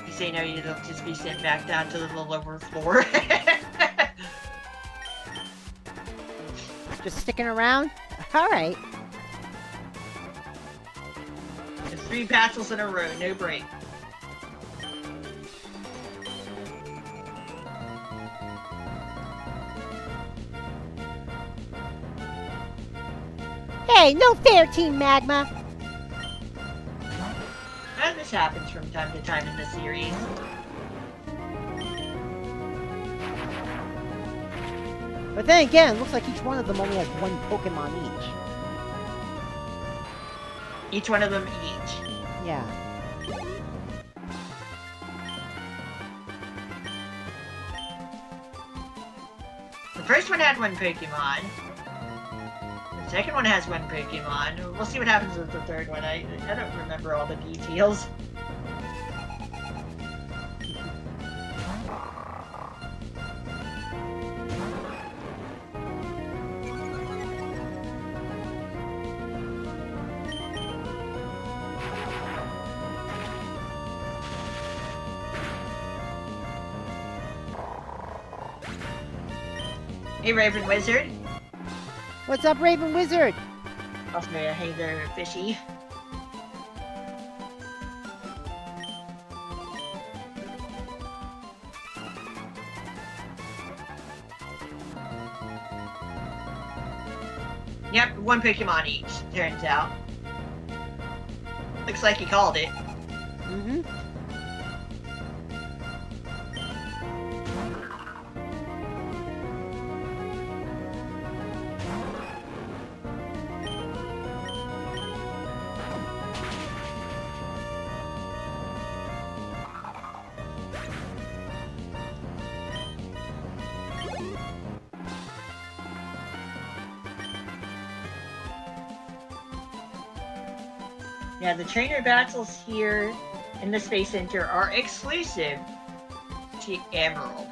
You say no, you'll just be sent back down to the lower floor. Just sticking around? Alright. There's 3 battles in a row, no break. Hey, no fair, Team Magma! And this happens from time to time in the series. But then again, it looks like each one of them only has one Pokemon each. Each one of them each. Yeah. The first one had 1 Pokemon. The second one has 1 Pokemon. We'll see what happens with the third one. I don't remember all the details. Hey, Raven Wizard. What's up, Raven Wizard? Also, hey there, Fishy. Yep, 1 Pokemon each, turns out. Looks like you called it. Mm-hmm. Yeah, the trainer battles here in the Space Center are exclusive to Emerald.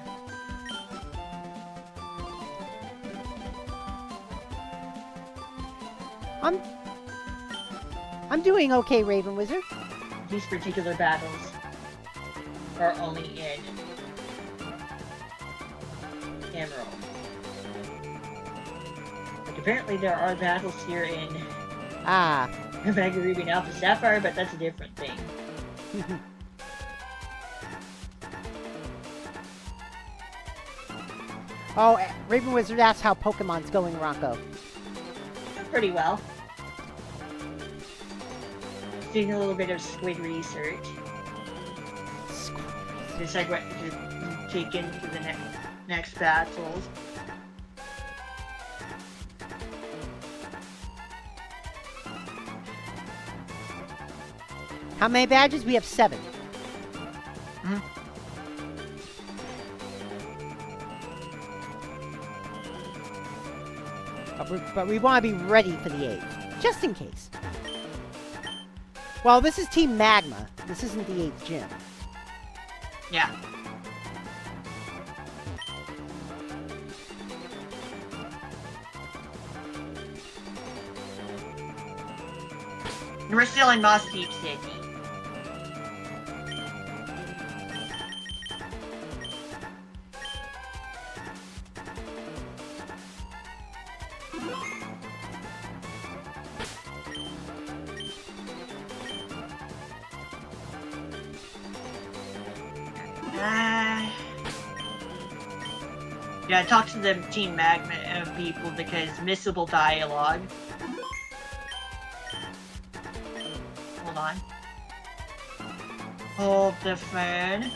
I'm doing okay, Raven Wizard. These particular battles are only in Emerald. Like, apparently there are battles here in Ah. Omega Ruby and Alpha Sapphire, but that's a different thing. Oh, Raven Wizard asks how Pokemon's going, Ranko. Pretty well. Doing a little bit of squid research. Just like what just take into the next battles. How many badges? We have 7. Mhm. But we want to be ready for the 8th, just in case. Well, this is Team Magma. This isn't the 8th gym. Yeah. We're still in Moss Deep City. Yeah, talk to the Team Magma people because missable dialogue. Hold on. Hold the phone.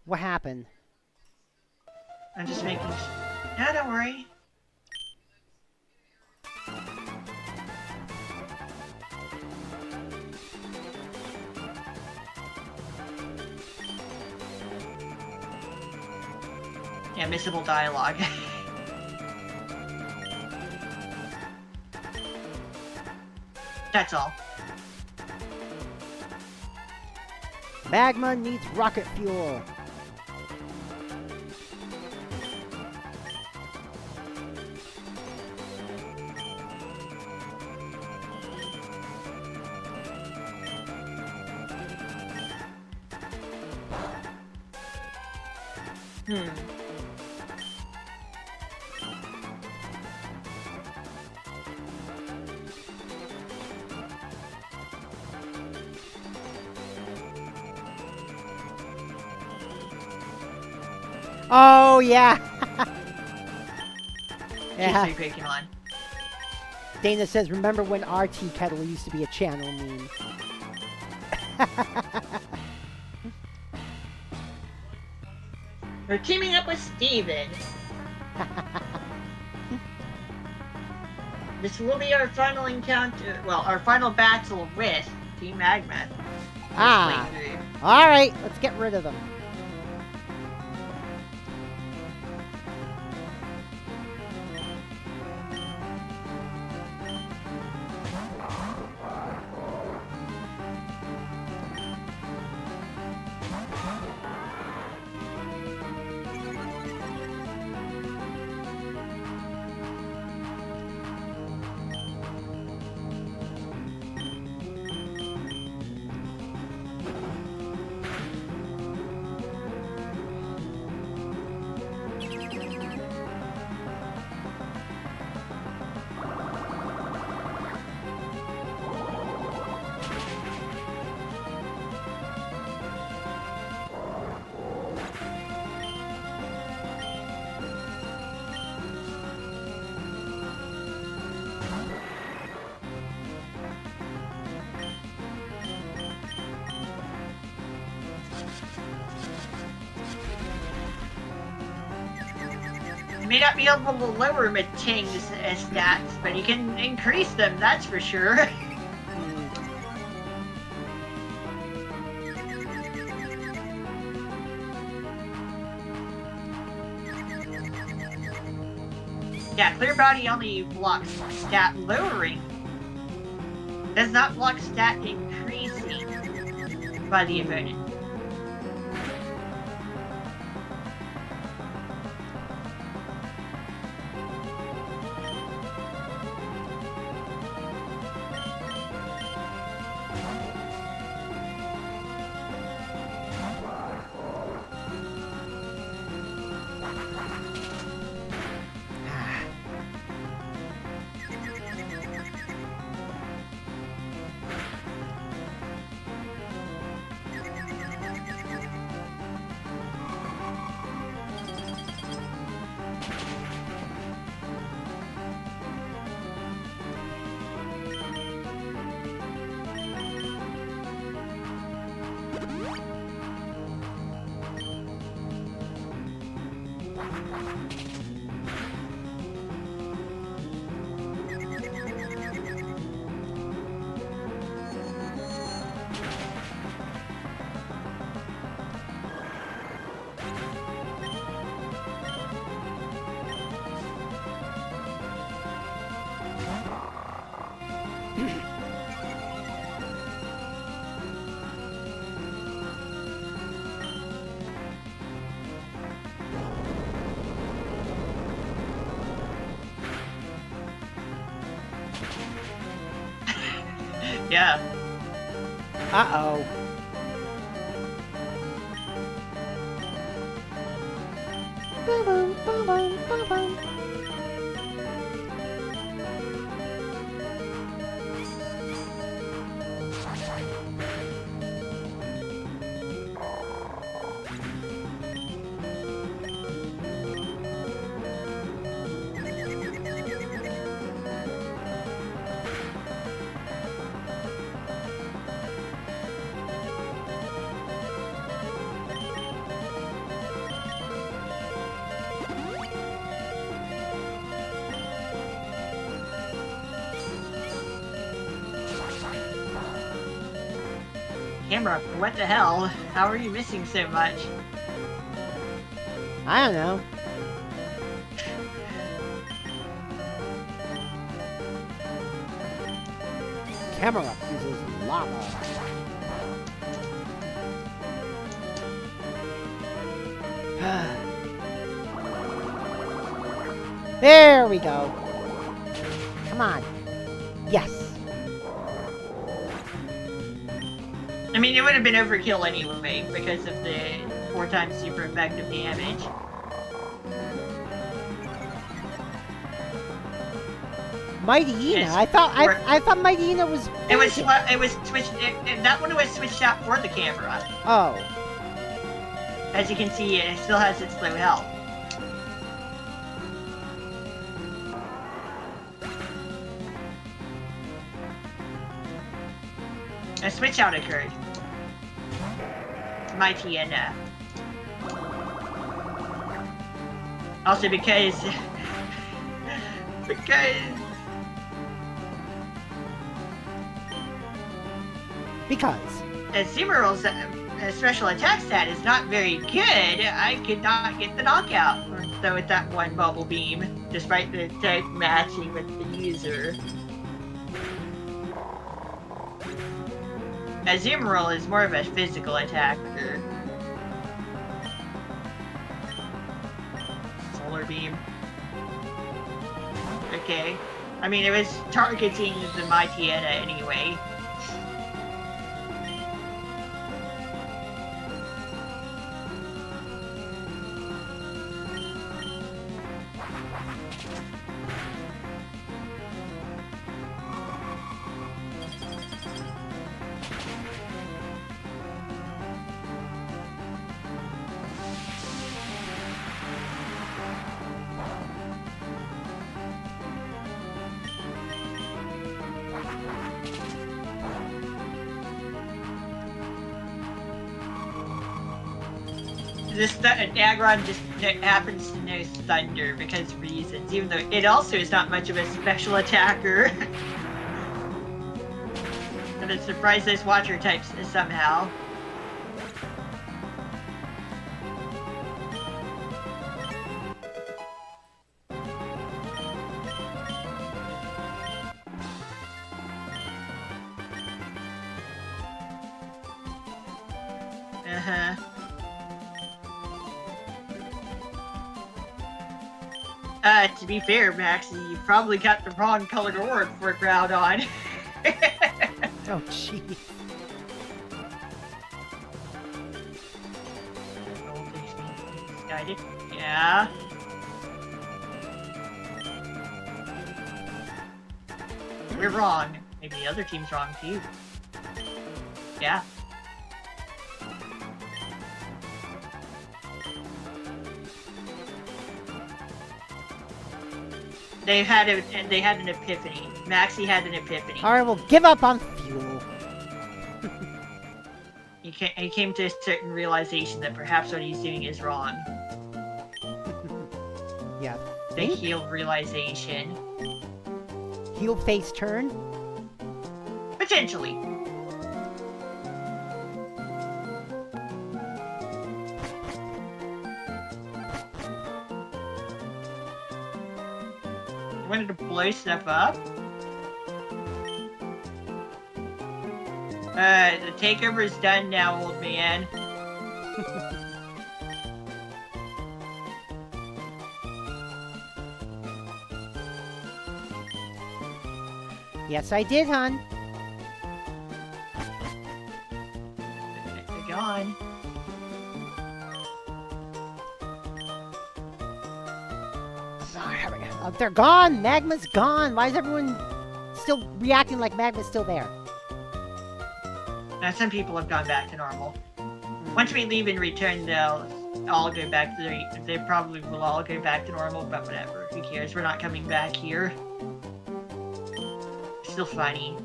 What happened? I'm just making. No, don't worry. Yeah, missable dialogue. That's all. Magma needs rocket fuel. Oh, yeah. Yeah. She's Pokemon. Dana says, remember when RT Kettle used to be a channel meme? We're teaming up with Steven. This will be our final encounter. Well, our final battle with Team Magma. Ah. Alright, let's get rid of them. You may not be able to lower Mating's stats, but you can increase them, that's for sure. Yeah, Clear Body only blocks stat lowering. Does not block stat increasing by the opponent. Yeah. Uh-oh. Boom, boom, boom, boom, boom, boom. Camera, what the hell? How are you missing so much? I don't know. Camera uses lava. There we go. Come on. Yes. I mean, it would have been overkill anyway because of the 4 times super effective damage. Mighty Ina. Yes, I thought Mighty Ina was. It was switched. That one was switched out for the camera. Oh. As you can see, it still has its low health. A switch out occurred. Mighty Ina. Also because Azumarill's special attack stat is not very good, I could not get the knockout. So with that one bubble beam, despite the attack matching with the user. Azumarill is more of a physical attacker. Solar beam. Okay. I mean, it was targeting the Mighty Ina anyway. This Aggron just happens to know Thunder because reasons, even though it also is not much of a special attacker. But it surprised those Watcher types somehow. Uh-huh. To be fair, Maxie, you probably got the wrong colored orb for Groudon. Oh, jeez. Guided? Yeah. We're wrong. Maybe the other team's wrong too. Yeah. They had an epiphany. Maxie had an epiphany. Alright, we'll give up on fuel. He came to a certain realization that perhaps what he's doing is wrong. Yeah. The healed realization. Heel face turn? Potentially. Wanted to blow stuff up? The takeover's done now, old man. Yes, I did, hon. They're gone. They're gone. Magma's gone. Why is everyone still reacting like Magma's still there? Now, some people have gone back to normal. Once we leave and return, they'll all go back to they probably will all go back to normal, but whatever. Who cares? We're not coming back here. Still funny.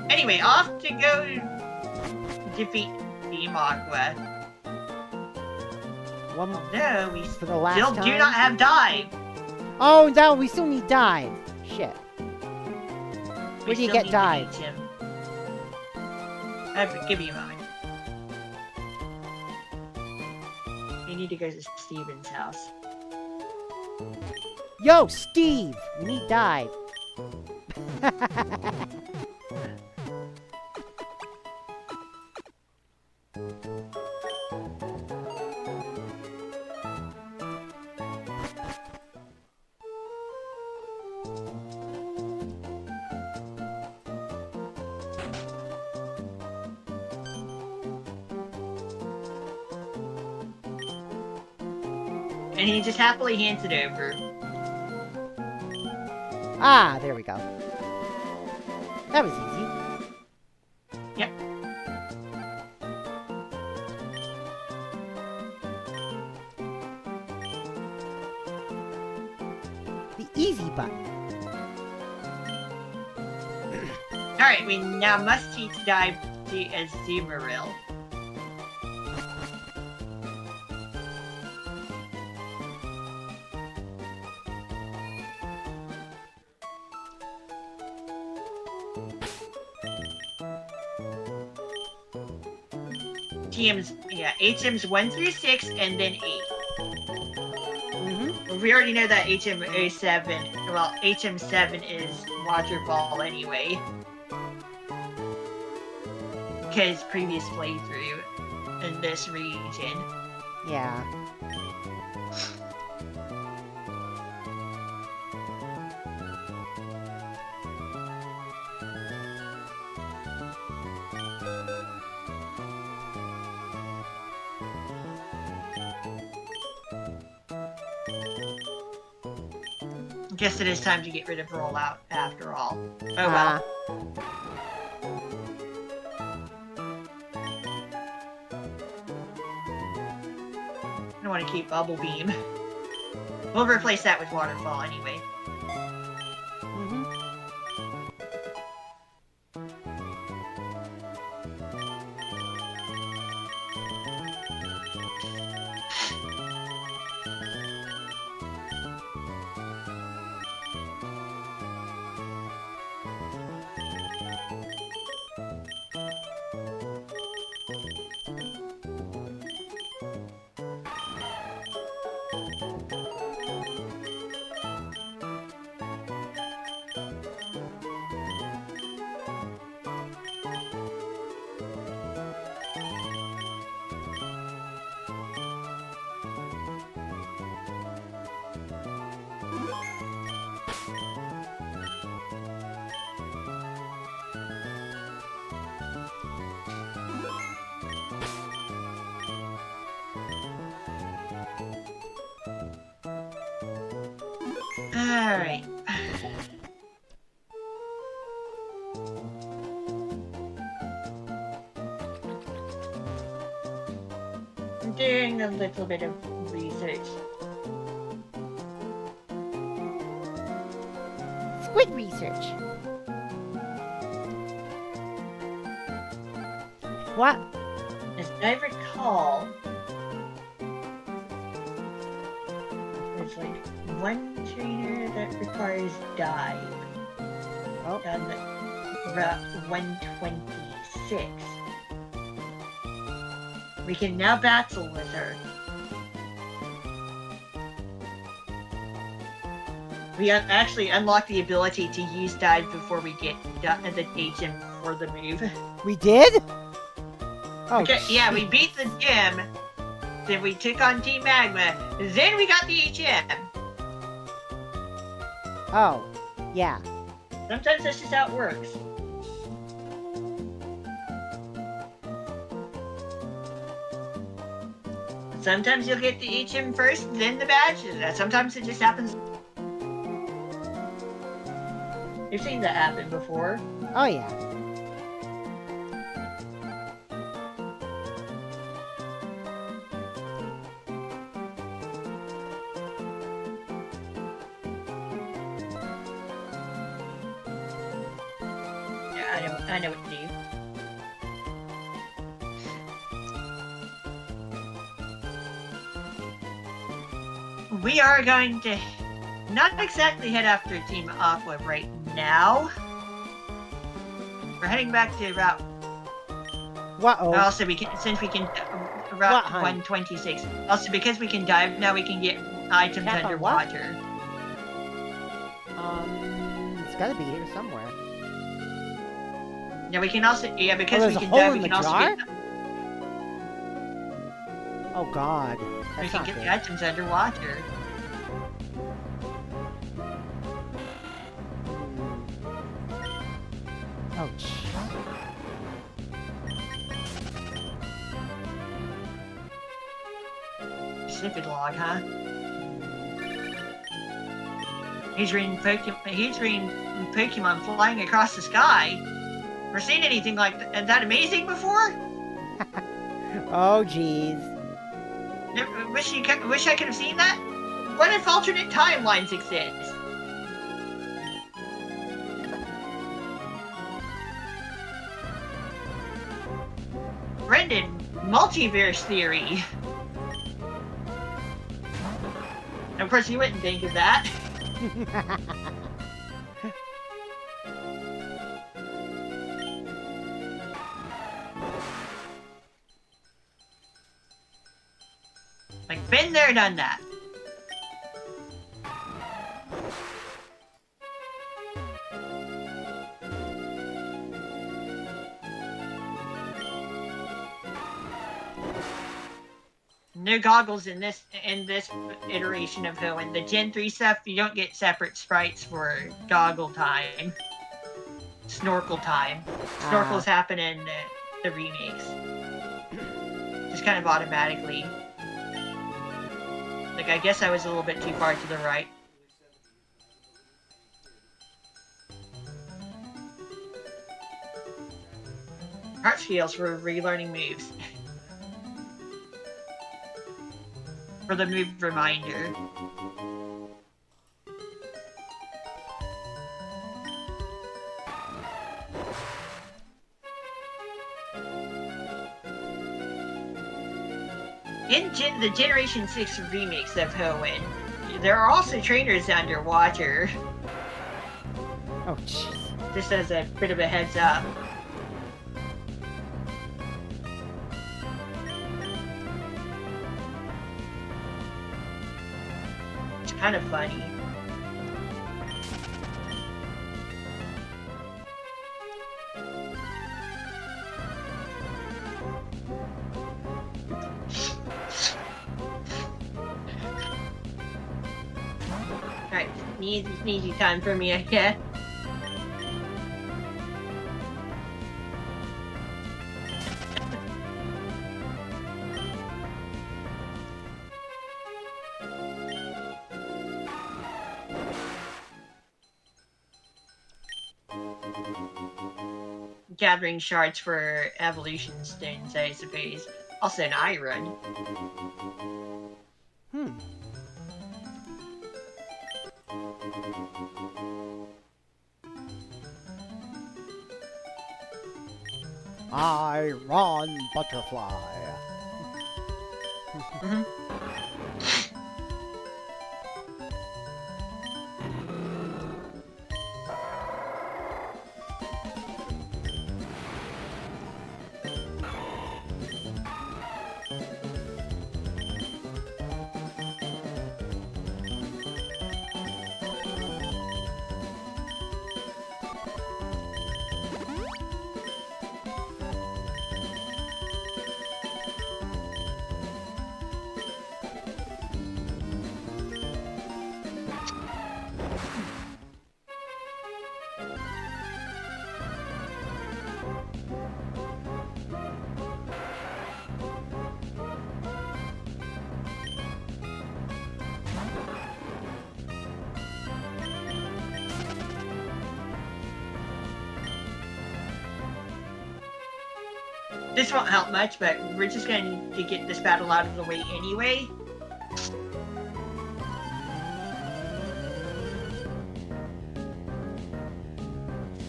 Anyway, off to go defeat Team Aqua. One more. No, we For the last still time? do not have dive. Oh, no, we still need dive. Shit. We Where do you still get need to dive? beat him. Give me a moment. We need to go to Steven's house. Yo, Steve! We need dive. And he just happily hands it over. Ah, there we go. That was easy. Yep. The easy button. Alright, we now must teach dive to Azumarill. HMs 1 through 6, and then 8. Mm-hmm. We already know that HM7, well, HM7 is Water Ball anyway. Because previous playthrough in this region. Yeah. Guess it is time to get rid of Rollout after all. Oh well. I don't want to keep Bubble Beam. We'll replace that with Waterfall anyway. Mm-hmm. Alright. I'm doing a little bit of research. Squid research. What? As I recall, there's like one trainer that requires dive Oh. on Route 126. We can now battle with her. We actually unlocked the ability to use dive before we get the HM for the move. We did? Oh, Okay, yeah, we beat the gym. Then we took on Team Magma. Then we got the HM. Oh, yeah. Sometimes that's just how it works. Sometimes you'll get the HM first, then the badge. Sometimes it just happens. You've seen that happen before. Oh, yeah. Yeah, I know what to do. We are going to not exactly head after Team Aqua right now. We're heading back to Route. What-oh. Also, since we can Route 126. Also, because we can dive now, we can get items Tap on underwater. It's gotta be here somewhere. Yeah, we can also because we there's a can hole dive. in We the can also jar? get. Oh, God. We That's can not get good. the items underwater. Oh, jeez. Snippet log, huh? He's reading Pokemon flying across the sky. Ever seen anything like that amazing before? Oh, jeez. Wish I could have seen that. What if alternate timelines exist? Brendan, multiverse theory. Of course, you wouldn't think of that. Like, been there, done that. No goggles in this iteration of Hoenn. The Gen 3 stuff, you don't get separate sprites for goggle time. Snorkel time. Snorkels happen in the remakes. Just kind of automatically. Like, I guess I was a little bit too far to the right. Heart scales for relearning moves. For the move reminder. In the Generation 6 remakes of Hoenn, there are also trainers underwater. Oh, jeez. Just as a bit of a heads up. It's kind of funny. Alright, easy time for me, I guess. Gathering shards for evolution stones, I suppose. Also an iron. Iron butterfly. This won't help much, but we're just going to need to get this battle out of the way anyway.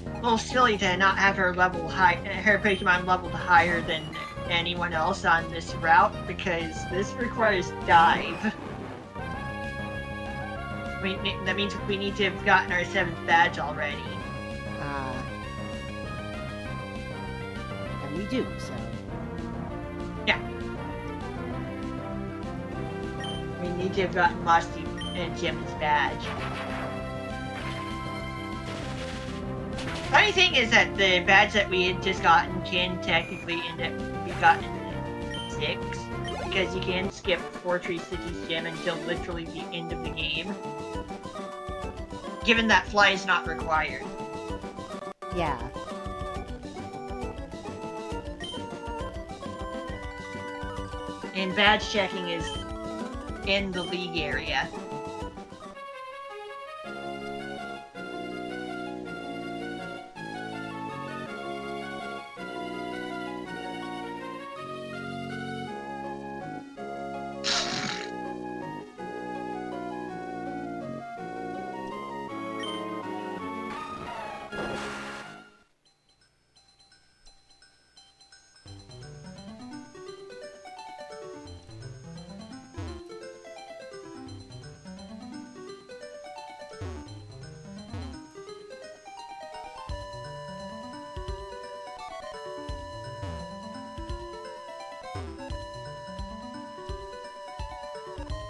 A little silly to not have her Pokemon leveled higher than anyone else on this route, because this requires dive. That means we need to have gotten our 7th badge already. And we do, so... Yeah. We need to have gotten Mossy and Jim's badge. Funny thing is that the badge that we had just gotten can technically end up being gotten 6, because you can skip Fortree City's gym until literally the end of the game, given that fly is not required. Yeah. And badge checking is in the league area.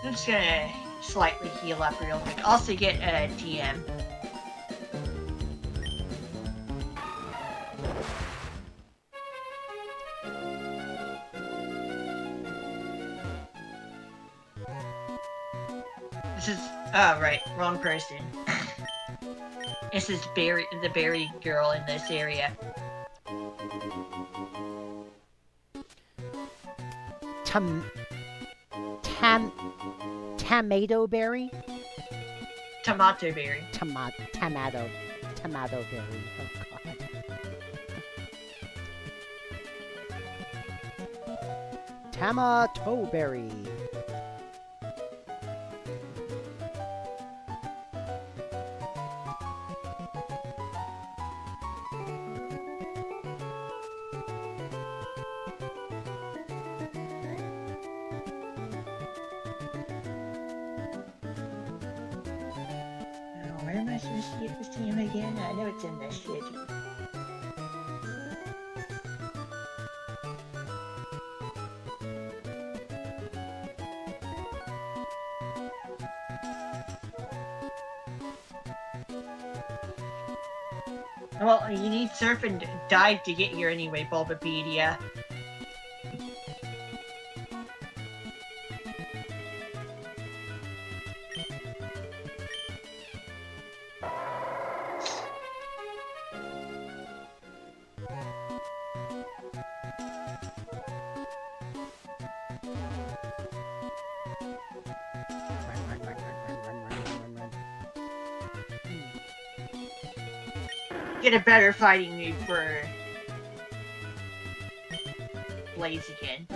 I'm just gonna slightly heal up real quick. Also get a TM. This is... oh, right. Wrong person. This is the berry girl in this area. Tomato berry? Tomato berry. Tomato berry. Oh, God. Tomato berry. Where am I supposed to get this team again? I know it's in this city. Well, you need Surf and Dive to get here anyway, Bulbapedia. Get a better fighting move for Blaziken.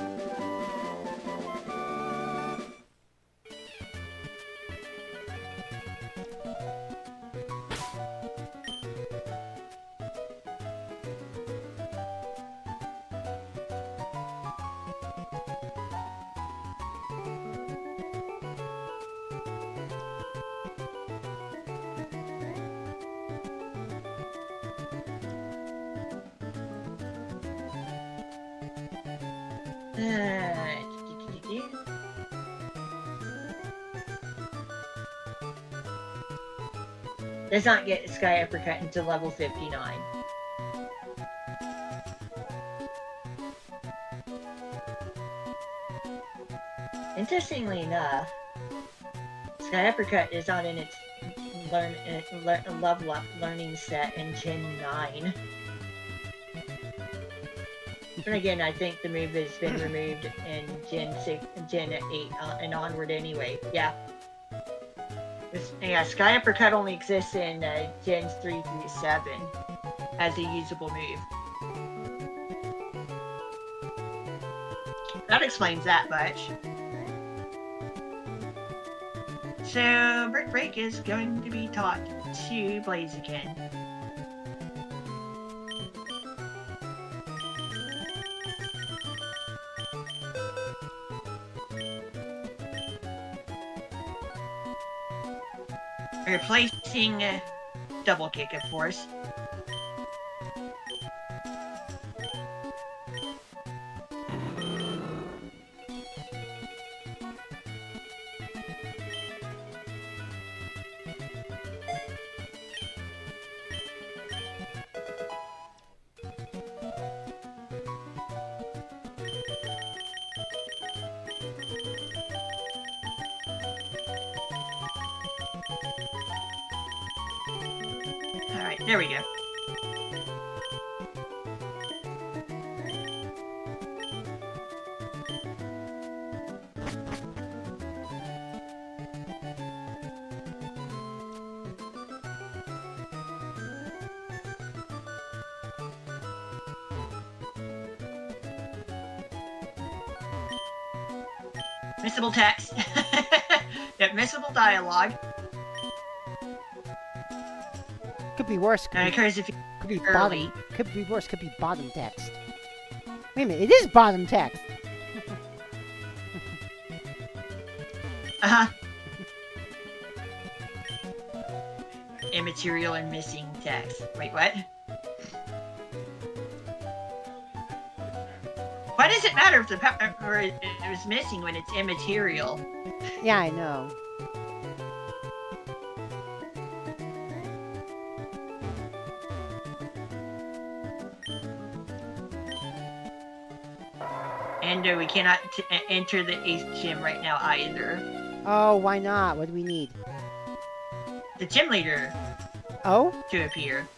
Does not get Sky Uppercut until level 59. Interestingly enough, Sky Uppercut is not in its level up learning set in Gen 9. But again, I think the move has been removed in Gen 8 and onward anyway. Yeah. Yeah, Sky Uppercut only exists in Gens 3 through 7 as a usable move. that explains that much. So, Brick Break is going to be taught to Blaziken. Replacing Double Kick, of course. Alright, there we go. Missable text. Yep, missable dialogue. Could be worse. And it occurs if you Could be early. bottom. Could be worse. Could be bottom text. Wait a minute. It is bottom text. Uh-huh. Immaterial and missing text. Wait, what? Why does it matter if the or it was missing when it's immaterial? Yeah, I know. And we cannot enter the 8th gym right now either. Oh, why not? What do we need? The gym leader Oh? to appear.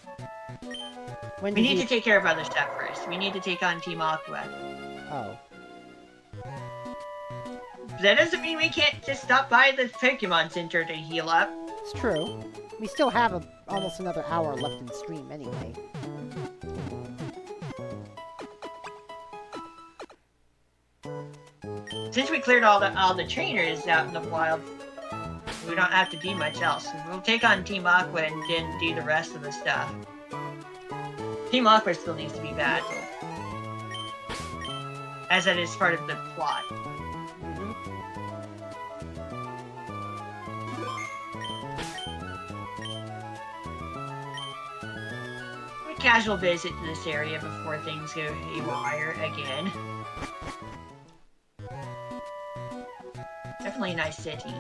When We did need he... to take care of other stuff first. We need to take on Team Aqua. Oh. That doesn't mean we can't just stop by the Pokemon Center to heal up. It's true. We still have almost another hour left in the stream anyway. Since we cleared all the trainers out in the wild, we don't have to do much else. We'll take on Team Aqua and then do the rest of the stuff. Team Aqua still needs to be battled, as that is part of the plot. A casual visit to this area before things go haywire again. Definitely a nice city.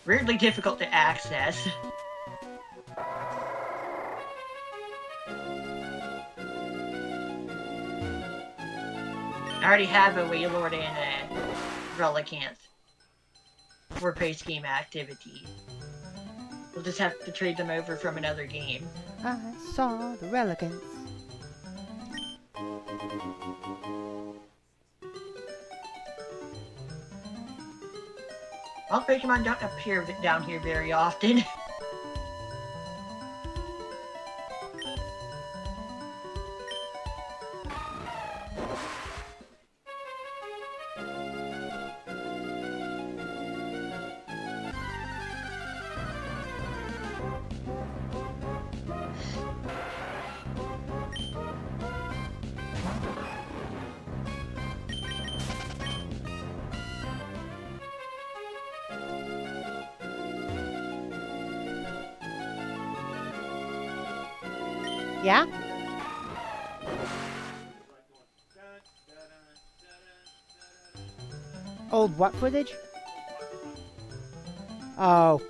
Weirdly difficult to access. I already have a Wailord and a Relicanth for post-game activity. We'll just have to trade them over from another game. I saw the Relicants. All Pokemon don't appear down here very often. Yeah? Old what footage? Oh.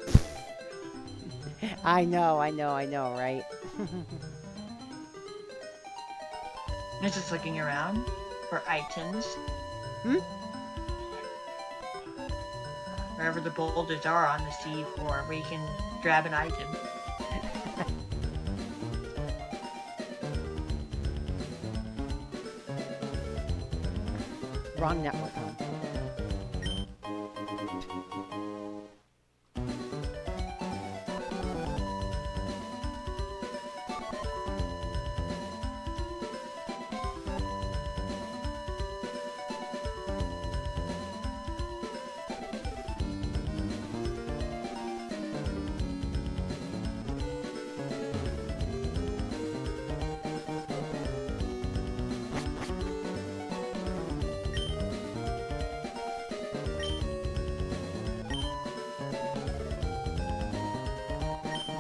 I know, right? I'm just looking around for items. Hmm? Wherever the boulders are on the sea floor, we can grab an item. Wrong network.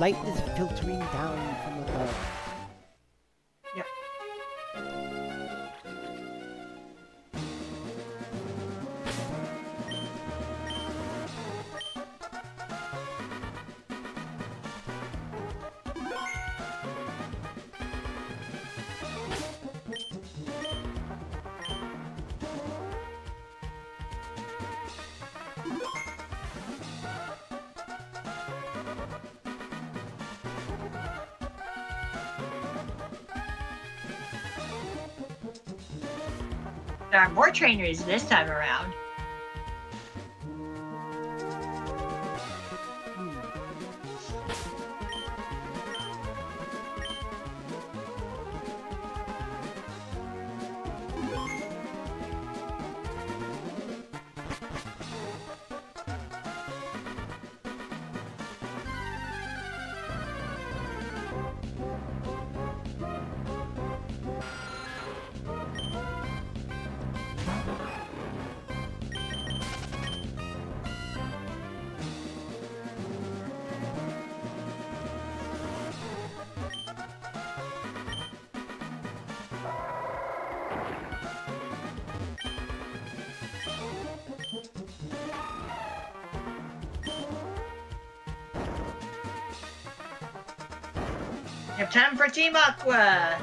Light is filtering down from above. Yep. There are more trainers this time around. You have time for Team Aqua!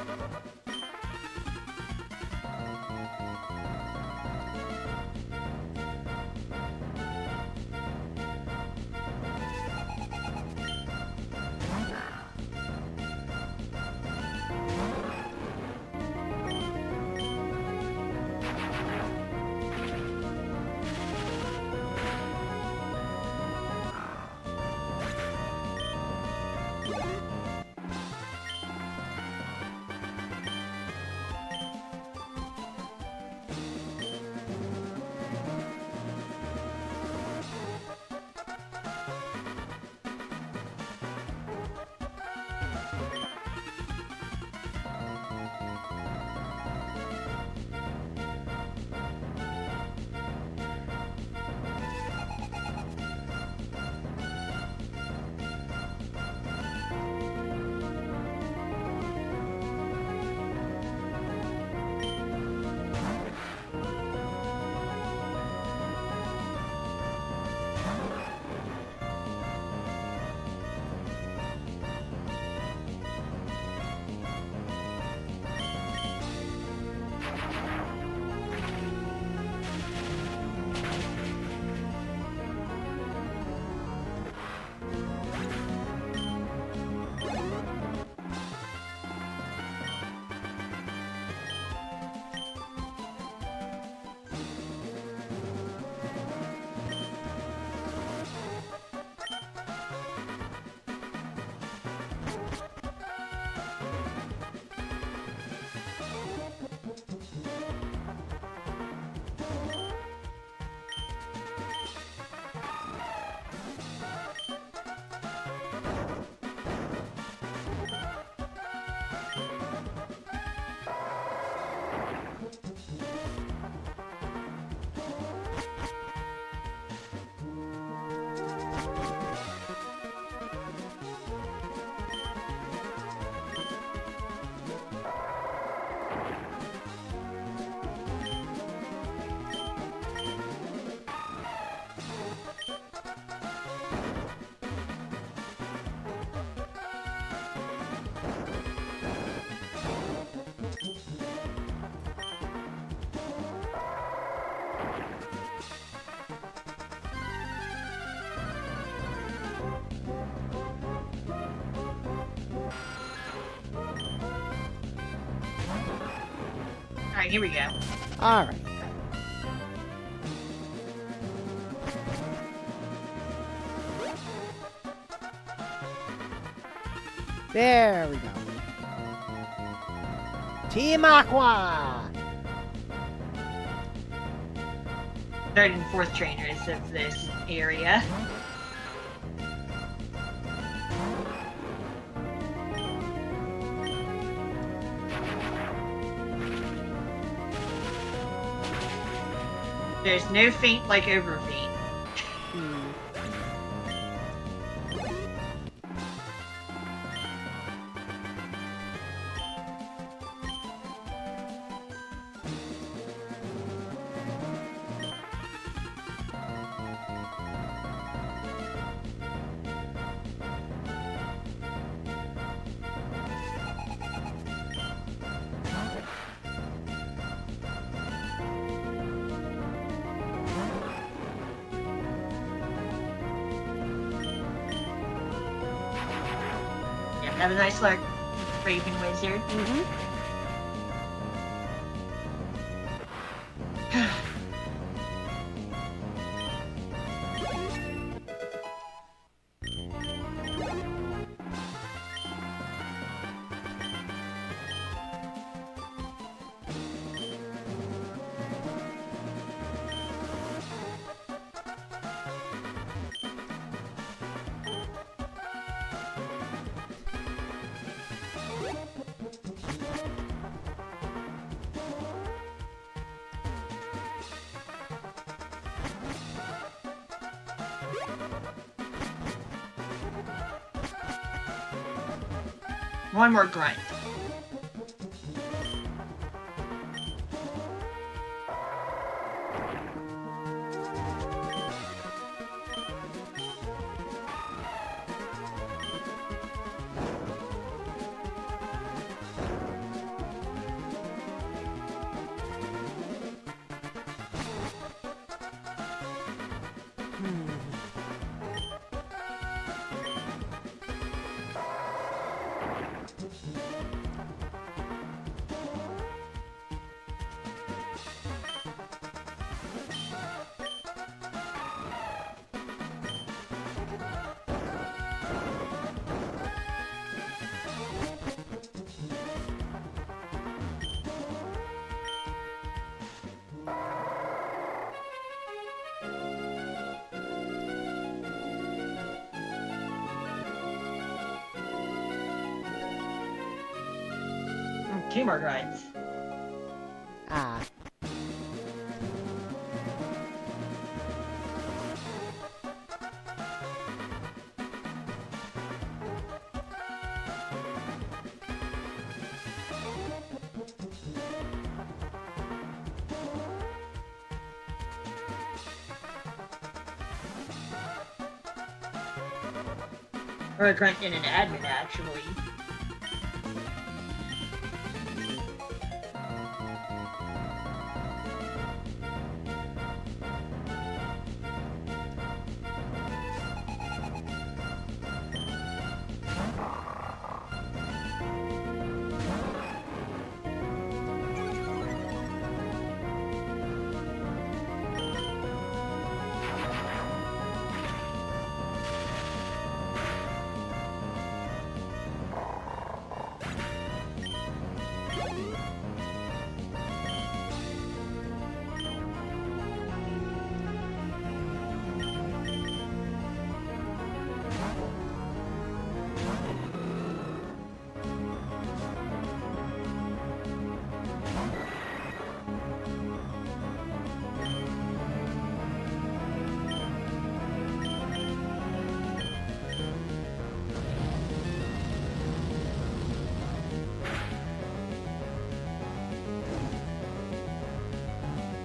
Alright, here we go. Alright. There we go. Team Aqua! Third and fourth trainers of this area. There's no feint like over feint. Have a nice lark, Raven Wizard. One more grunt. Two more grunts. Ah. Or a grunt and an admin, actually.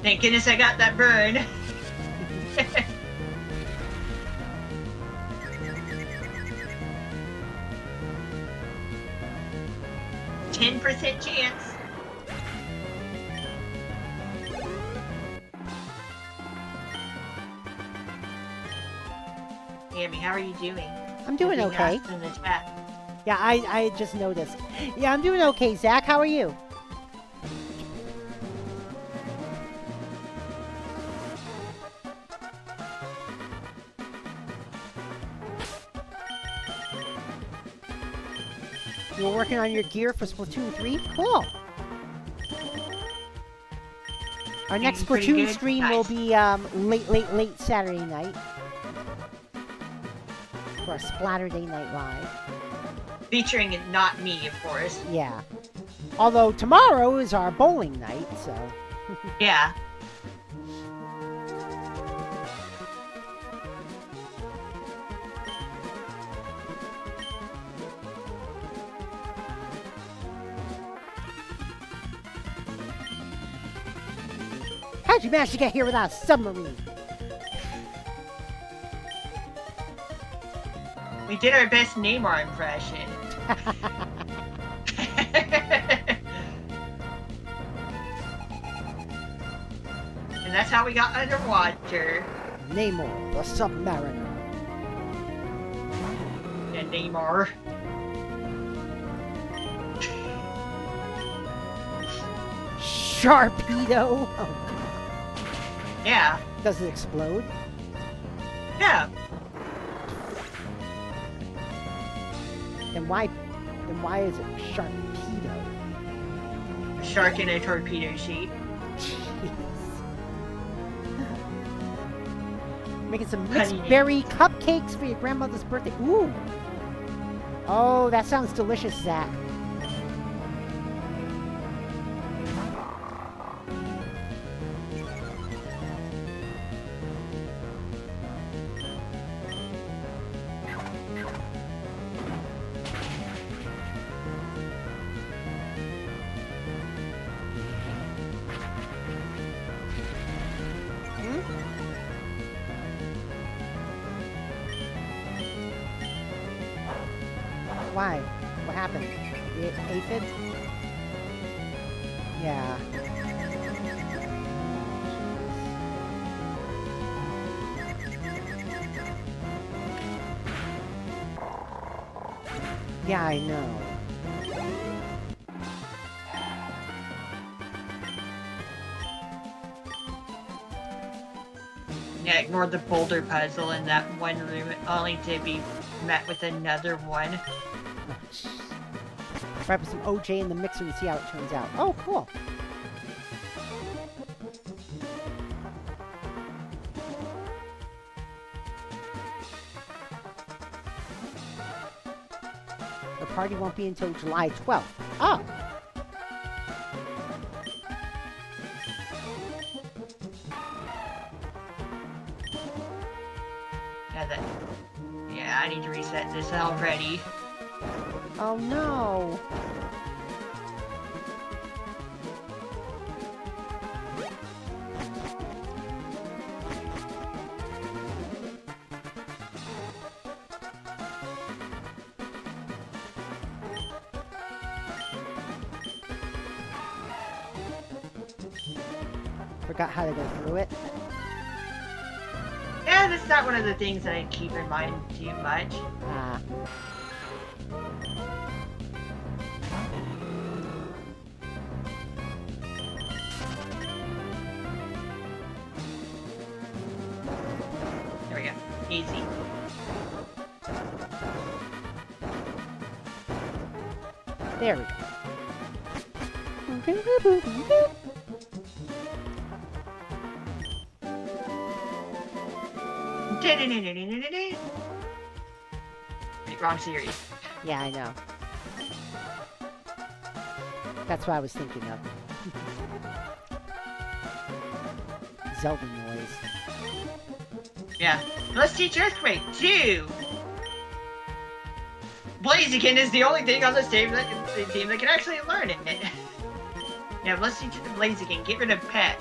Thank goodness I got that burn. 10% chance. Amy, how are you doing? I'm doing okay. In the chat. Yeah, I just noticed. Yeah, I'm doing okay, Zach. How are you? You were working on your gear for Splatoon 3? Cool. Our next Splatoon stream will be late Saturday night. For a Splatterday Night Live. Featuring not me, of course. Yeah. Although tomorrow is our bowling night, so... Yeah. How'd you manage to get here without a submarine? We did our best Neymar impression. And that's how we got underwater. Namor, the Submariner. And Neymar. Sharpedo. Oh, Yeah. does it explode? Yeah. Then why is it Sharpedo? A shark in a torpedo sheet. Jeez. Making some mixed Honey. berry cupcakes for your grandmother's birthday. Ooh. Oh, that sounds delicious, Zach. Why? What happened? Aphid? Yeah. Yeah, I know. Yeah, ignore the boulder puzzle in that one room, only to be met with another one. Try put some OJ in the mixer and see how it turns out. Oh, cool. The party won't be until July 12th. Oh. Yeah, I need to reset this already. Oh no. Forgot how to go through it. Yeah, that's not one of the things that I keep in mind too much. Ah. There we go. Easy. There we go. Wrong series. Yeah, I know. That's what I was thinking of. Zelda noise. Yeah. Let's teach Earthquake 2! Blaziken is the only thing on this team that can actually learn it. Yeah, let's teach Blaziken. Get rid of Peck.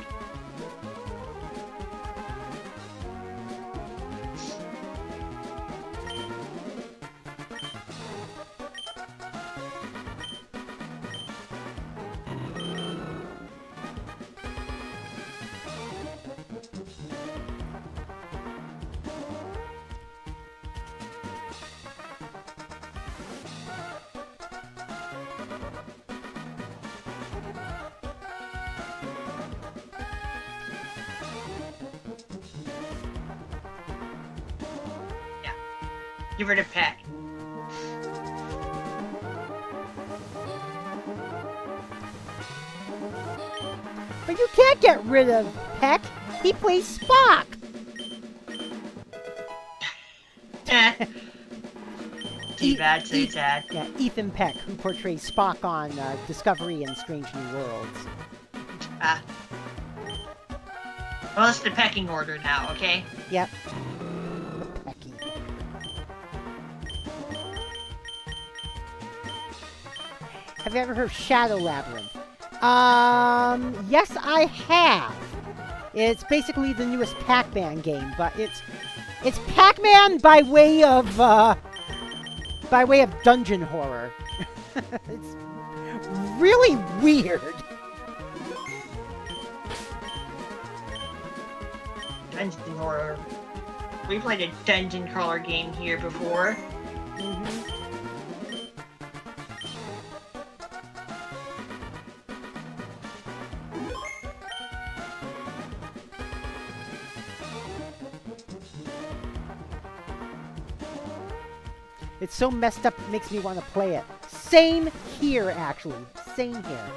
Get rid of Peck. But you can't get rid of Peck. He plays Spock. Too bad, so sad. Yeah, Ethan Peck, who portrays Spock on Discovery and Strange New Worlds. Ah. Well, it's the pecking order now, okay? Yep. The pecking. Have you ever heard of Shadow Labyrinth? Yes, I have. It's basically the newest Pac-Man game, but it's Pac-Man by way of dungeon horror. It's really weird. Dungeon horror. We played a dungeon crawler game here before. Mm-hmm. It's so messed up, it makes me want to play it. Same here, actually. Same here.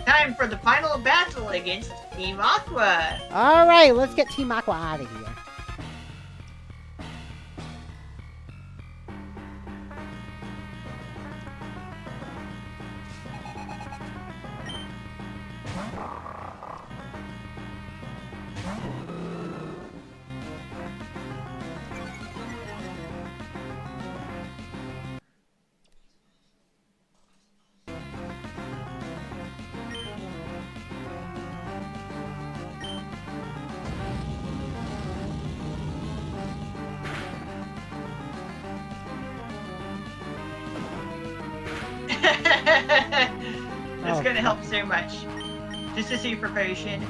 Time for the final battle against Team Aqua. All right, let's get Team Aqua out of here. That's gonna help so much. Just a super potion.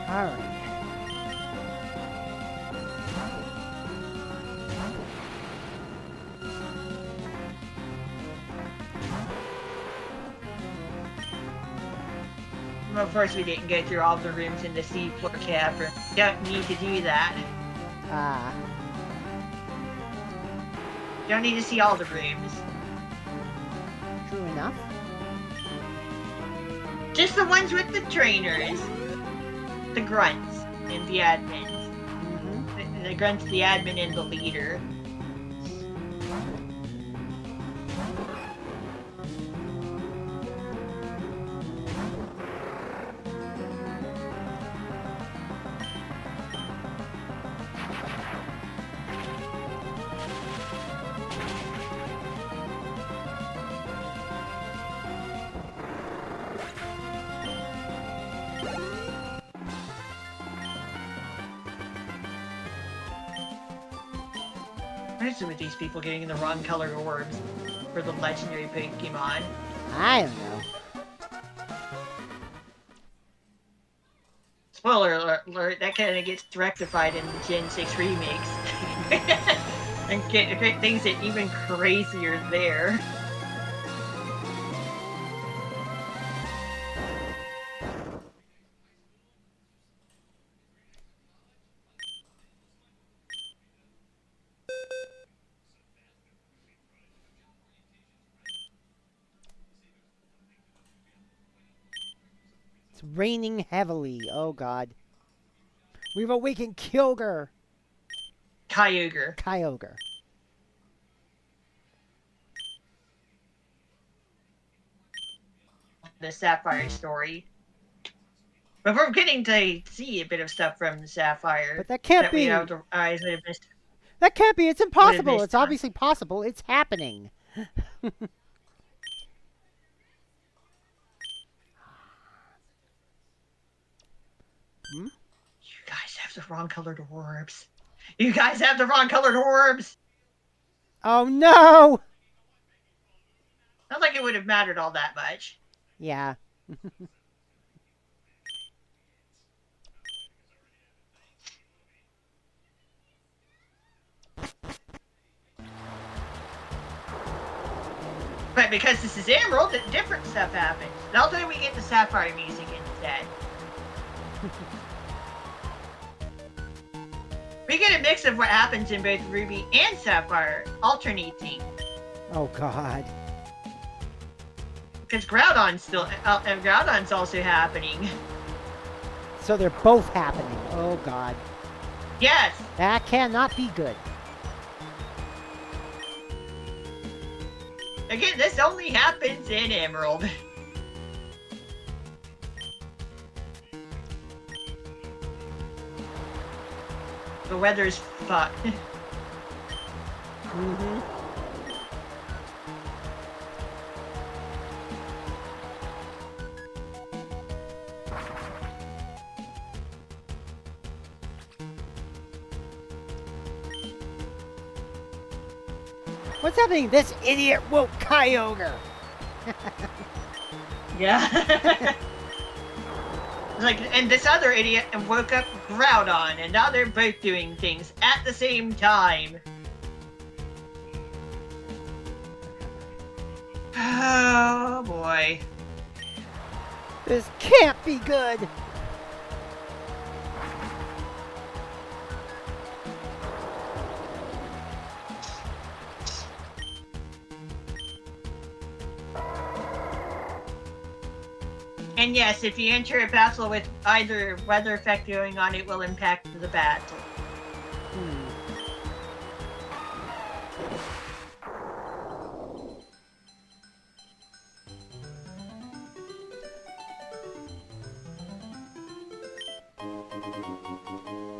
All right. Well, of course, we didn't go through all the rooms in the C4 cavern. Don't need to do that. Don't need to see all the rooms. True enough. Just the ones with the trainers. The grunts and the admins. The grunts, the admin, and the leader. What is it with these people getting the wrong color orbs for the legendary Pokemon? I don't know. Spoiler alert, that kind of gets rectified in the Gen 6 remakes. And things get even crazier there. It's raining heavily. Oh, God. We've awakened Kyogre. Kyogre. The Sapphire story. But we're getting to see a bit of stuff from the Sapphire. But that can't be. I would have missed. That can't be. It's impossible. It's obviously possible. It's happening. You guys have the wrong colored orbs. You guys have the wrong colored orbs. Oh, no. Not like it would have mattered all that much. Yeah. But because this is Emerald, different stuff happens. Now then we get the Sapphire music instead. We get a mix of what happens in both Ruby and Sapphire, alternating. Oh, God. Because Groudon's also happening. So they're both happening. Oh, God. Yes. That cannot be good. Again, this only happens in Emerald. The weather's fucked. What's happening? This idiot woke Kyogre. Yeah. Like, and this other idiot woke up Groudon, and now they're both doing things at the same time. Oh boy. This can't be good. And yes, if you enter a battle with either weather effect going on, it will impact the battle.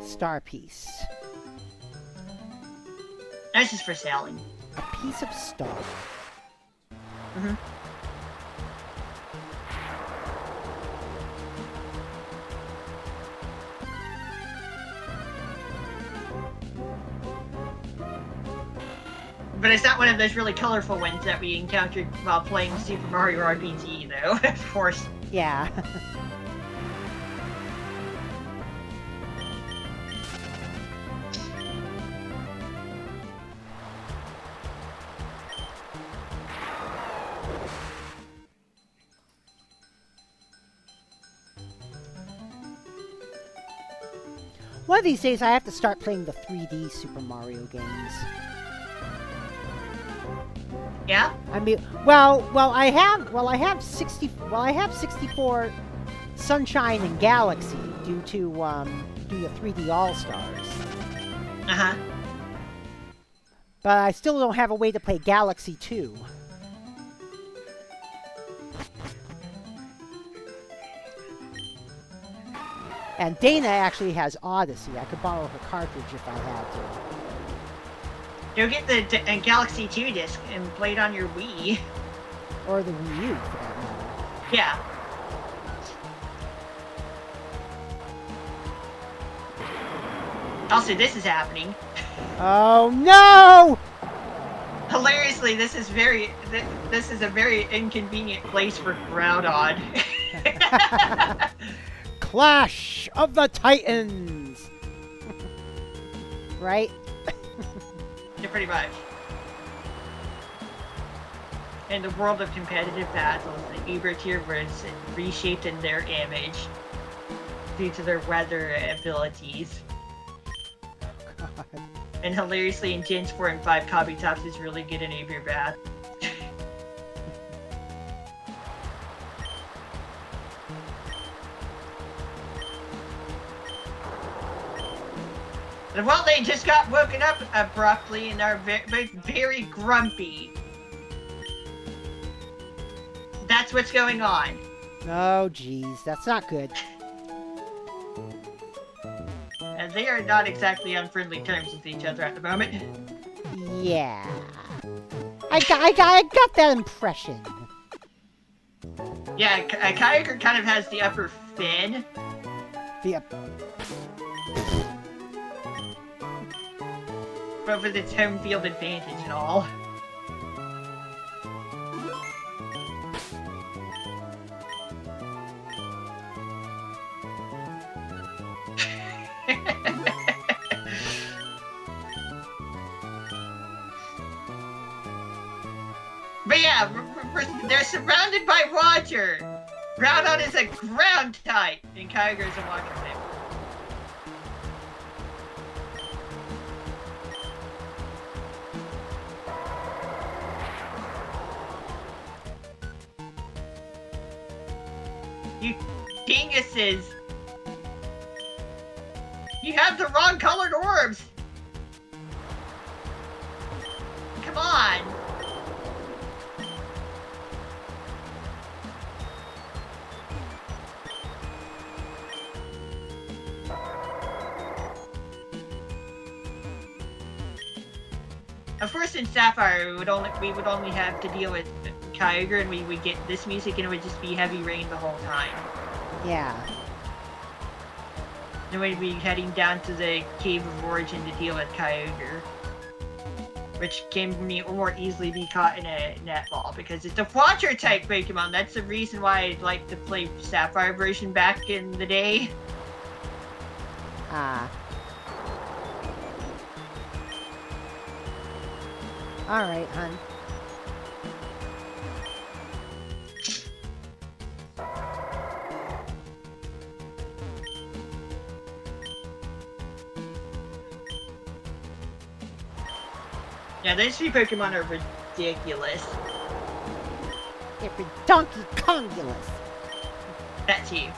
Star piece. This is for selling. A piece of star. Mm-hmm. But it's not one of those really colorful ones that we encountered while playing Super Mario RPG, though, of course. Yeah. One of these days, I have to start playing the 3D Super Mario games. Yeah? I mean, I have 64 Sunshine and Galaxy due to 3D All Stars. Uh-huh. But I still don't have a way to play Galaxy 2. And Dana actually has Odyssey. I could borrow her cartridge if I had to. Go get the Galaxy 2 disc and play it on your Wii. Or the Wii U, for that matter. Yeah. Also, this is happening. Oh no! Hilariously, this is a very inconvenient place for Groudon. Clash of the Titans! Right? Yeah, pretty much. In the world of competitive battles, the Uber tier was reshaped in their image due to their weather abilities. Oh, God. And hilariously, in Gens 4 and 5, Kabutops is really good in Uber Bath. Well, they just got woken up abruptly and are very grumpy. That's what's going on. Oh, geez. That's not good. And they are not exactly on friendly terms with each other at the moment. Yeah. I got that impression. Yeah, Kyogre kind of has the upper fin. But with its home field advantage and all. But yeah, they're surrounded by water. Groudon is a ground type, and Kyogre is a water type. You dinguses! You have the wrong colored orbs! Come on! Of course, in Sapphire, we would only have to deal with Kyogre, and we would get this music, and it would just be heavy rain the whole time. Yeah. Then we'd be heading down to the Cave of Origin to deal with Kyogre. Which can more easily be caught in a net ball because it's a water type Pokemon. That's the reason why I'd like to play Sapphire version back in the day. Ah. Alright, hun. Yeah, those three Pokemon are ridiculous. They're Donkey Kongulous. That's you.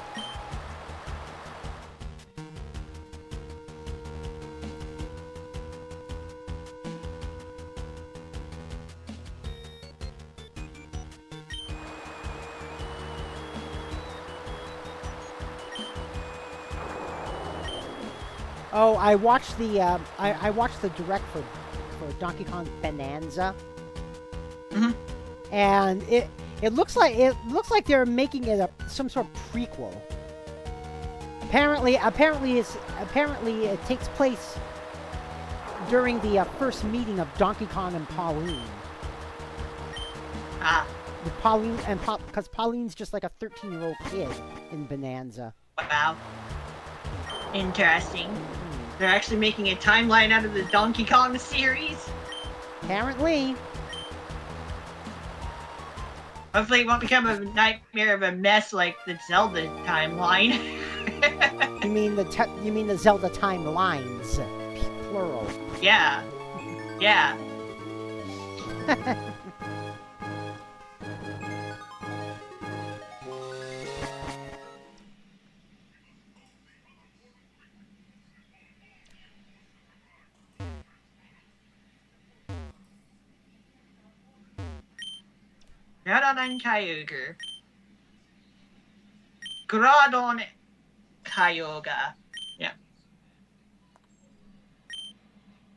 Oh, I watched the I watched the direct for Donkey Kong Bonanza. Mm-hmm. And it looks like they're making it some sort of prequel. Apparently it takes place during the first meeting of Donkey Kong and Pauline. Ah. With Pauline and because Pauline's just like a 13-year-old kid in Bonanza. Wow. Interesting. They're actually making a timeline out of the Donkey Kong series. Apparently. Hopefully it won't become a nightmare of a mess like the Zelda timeline. You mean the Zelda timelines, plural. Yeah. Yeah. Groudon Kyogre. Groudon Kyogre. Yeah.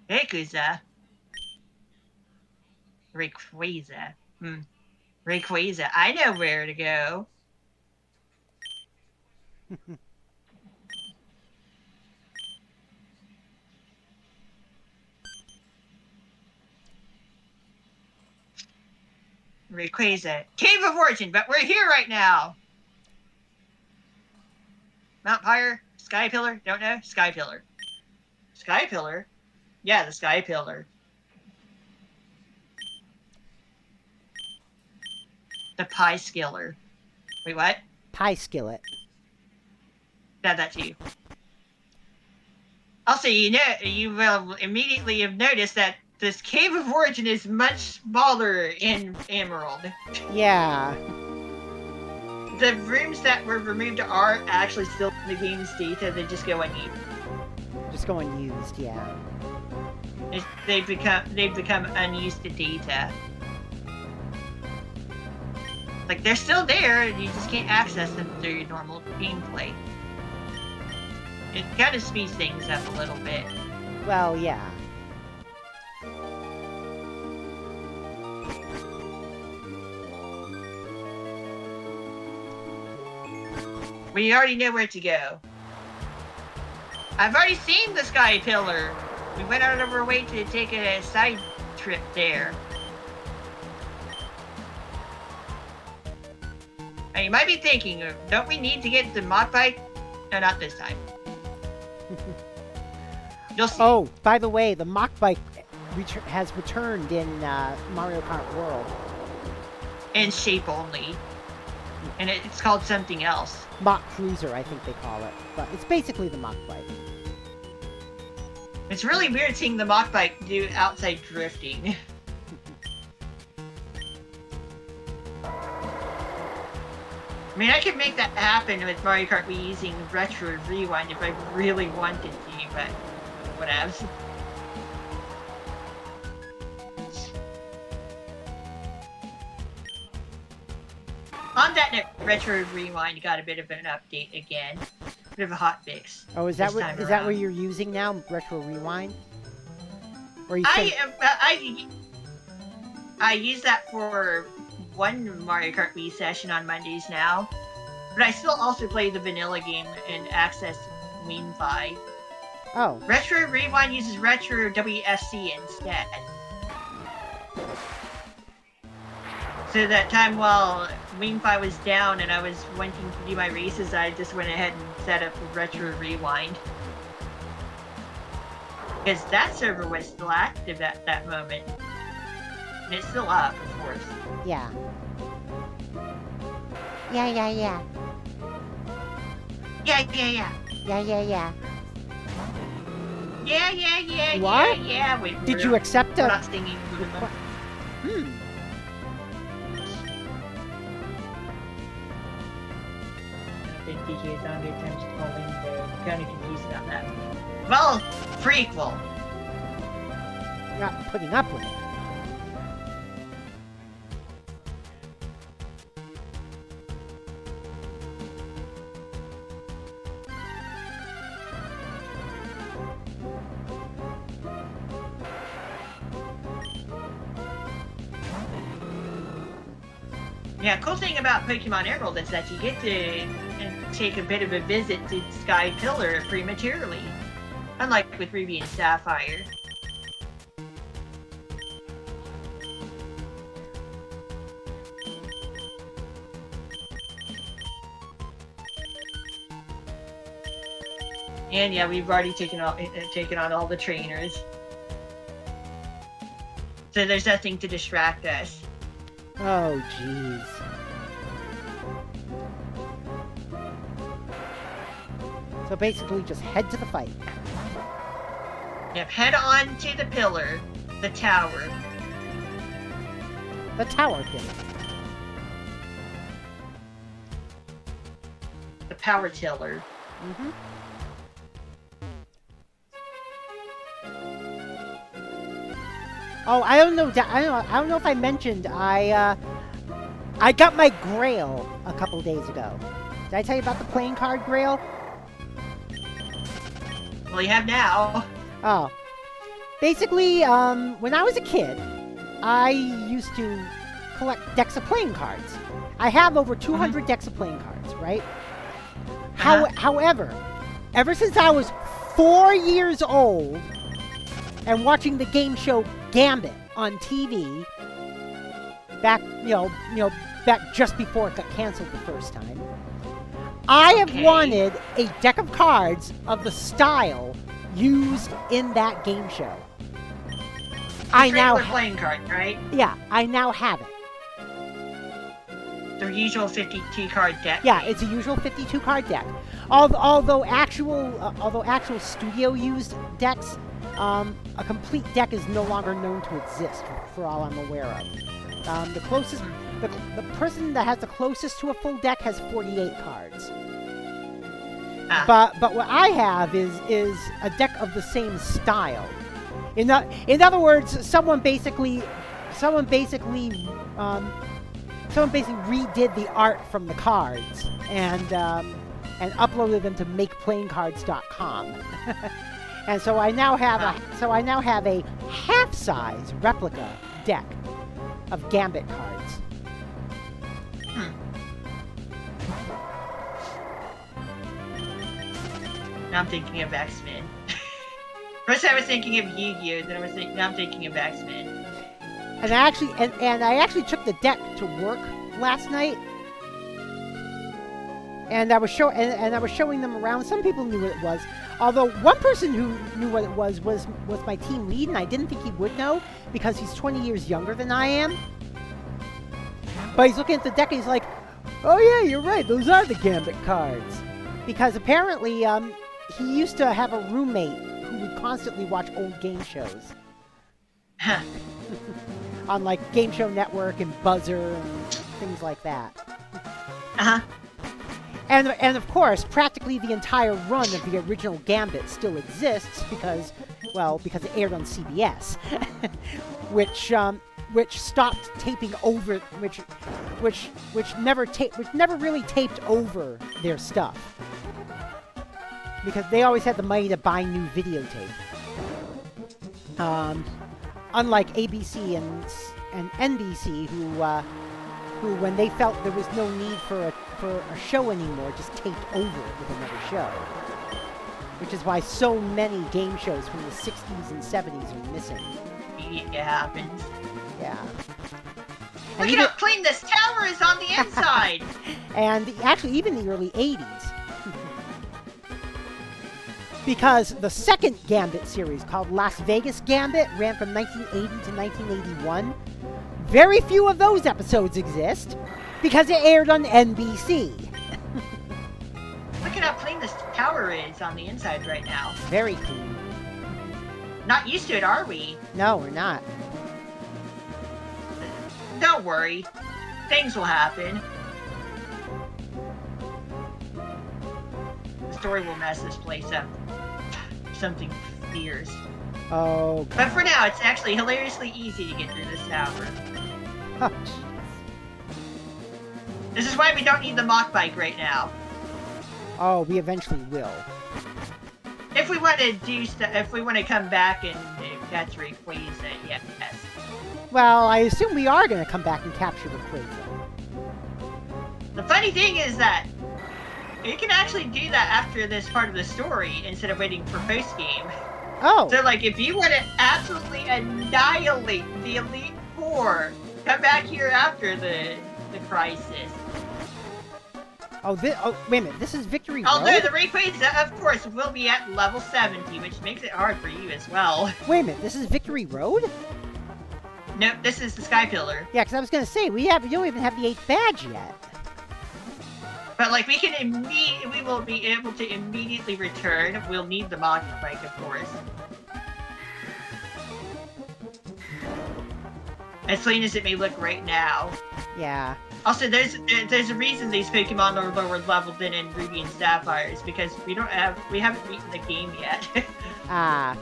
Rayquaza. Rayquaza. Rayquaza. I know where to go. Rayquaza. Cave of Origin, but we're here right now. Mount Pyre, Sky Pillar, don't know? Sky Pillar. Sky Pillar? Yeah, the Sky Pillar. The Pie Skiller. Wait, what? Pie Skillet. Yeah, that's you. Also, you will immediately have noticed that this Cave of Origin is much smaller in Emerald. Yeah. The rooms that were removed are actually still in the game's data. They just go unused. Just go unused, yeah. They've become unused data. Like they're still there, you just can't access them through your normal gameplay. It kind of speeds things up a little bit. Well, yeah. We already know where to go. I've already seen the Sky Pillar. We went out of our way to take a side trip there. Now you might be thinking, don't we need to get the Mach Bike? No, not this time. You'll see. Oh, by the way, the Mach Bike has returned in Mario Kart World. In shape only. And it's called something else. Mach Cruiser, I think they call it. But it's basically the Mach Bike. It's really weird seeing the Mach Bike do outside drifting. I mean, I could make that happen with Mario Kart Wii using Retro Rewind if I really wanted to, but whatevs. On that note, Retro Rewind got a bit of an update again. Bit of a hot fix. Oh, is that what you're using now? Retro Rewind? Or you I use that for one Mario Kart Wii session on Mondays now, but I still also play the vanilla game and access WinFi. Oh. Retro Rewind uses Retro WSC instead. So that time while WinFi was down and I was wanting to do my races, I just went ahead and set up Retro Rewind. Because that server was still active at that moment. And it's still up, of course. Yeah. Yeah. Yeah, yeah. Yeah. Yeah. What? Yeah. Wait, Did you accept we're a... not singing. Hmm. I think DJ's on good terms calling. They're kind of confused about that. Well, prequel. Not putting up with it. Yeah, cool thing about Pokemon Emerald is that you get to take a bit of a visit to Sky Pillar prematurely, unlike with Ruby and Sapphire. And yeah, we've already taken on all the trainers, so there's nothing to distract us. Oh, jeez. So basically, just head to the fight. Yep, head on to the pillar, the tower. The tower pin. The power tiller. Mm-hmm. Oh, I don't know if I mentioned I got my Grail a couple days ago. Did I tell you about the playing card Grail? Well, you have now. Oh. Basically, when I was a kid, I used to collect decks of playing cards. I have over 200 decks of playing cards, right? However, ever since I was 4 years old and watching the game show Gambit on TV, back just before it got canceled the first time, I have wanted a deck of cards of the style used in that game show. I now playing card, right? Yeah, I now have it. The usual 52 card deck. Yeah, it's a usual 52 card deck. Although actual studio used decks, a complete deck is no longer known to exist, for all I'm aware of. The person that has the closest to a full deck has 48 cards. But what I have is a deck of the same style. In other words, someone basically redid the art from the cards and uploaded them to makeplayingcards.com. And so I now have a half-size replica deck of Gambit cards. Now I'm thinking of X-Men. First I was thinking of Yu-Gi-Oh! Now I'm thinking of X-Men. And I actually took the deck to work last night. And I was showing them around. Some people knew what it was. Although one person who knew what it was my team lead, and I didn't think he would know because he's 20 years younger than I am. But he's looking at the deck and he's like, "Oh yeah, you're right. Those are the Gambit cards." Because apparently, he used to have a roommate who would constantly watch old game shows. On like Game Show Network and Buzzer and things like that. Uh-huh. And of course, practically the entire run of the original Gambit still exists because it aired on CBS, which stopped taping over, which never really taped over their stuff because they always had the money to buy new videotape. Unlike ABC and NBC, who when they felt there was no need for a show anymore, just taped over it with another show. Which is why so many game shows from the 60s and 70s are missing. It happens. Yeah. Look at how clean this tower is on the inside! And actually, even the early 80s. Because the second Gambit series, called Las Vegas Gambit, ran from 1980 to 1981. Very few of those episodes exist, because it aired on NBC. Look at how clean this tower is on the inside right now. Very clean. Not used to it, are we? No, we're not. Don't worry. Things will happen. The story will mess this place up. Something fierce. Oh, God. But for now, it's actually hilariously easy to get through this tower. Oh, This is why we don't need the mock bike right now. oh, we eventually will. If we want to do stuff, if we want to come back and catch Rayquaza, yes. Well, I assume we are going to come back and capture Rayquaza. The funny thing is that you can actually do that after this part of the story instead of waiting for post game. Oh. So, like, if you want to absolutely annihilate the Elite Four, come back here after the crisis. Oh, wait a minute. This is Victory Although Road? the Rayquaza, of course, will be at level 70, which makes it hard for you as well. Wait a minute. This is Victory Road? Nope, this is the Sky Pillar. Yeah, because I was going to say, we don't even have the 8th badge yet. But, like, we will be able to immediately return. We'll need the mod bike, of course. As clean as it may look right now. Yeah. Also, there's a reason these Pokemon are lower leveled than in Ruby and Sapphires, because we haven't beaten the game yet. Ah.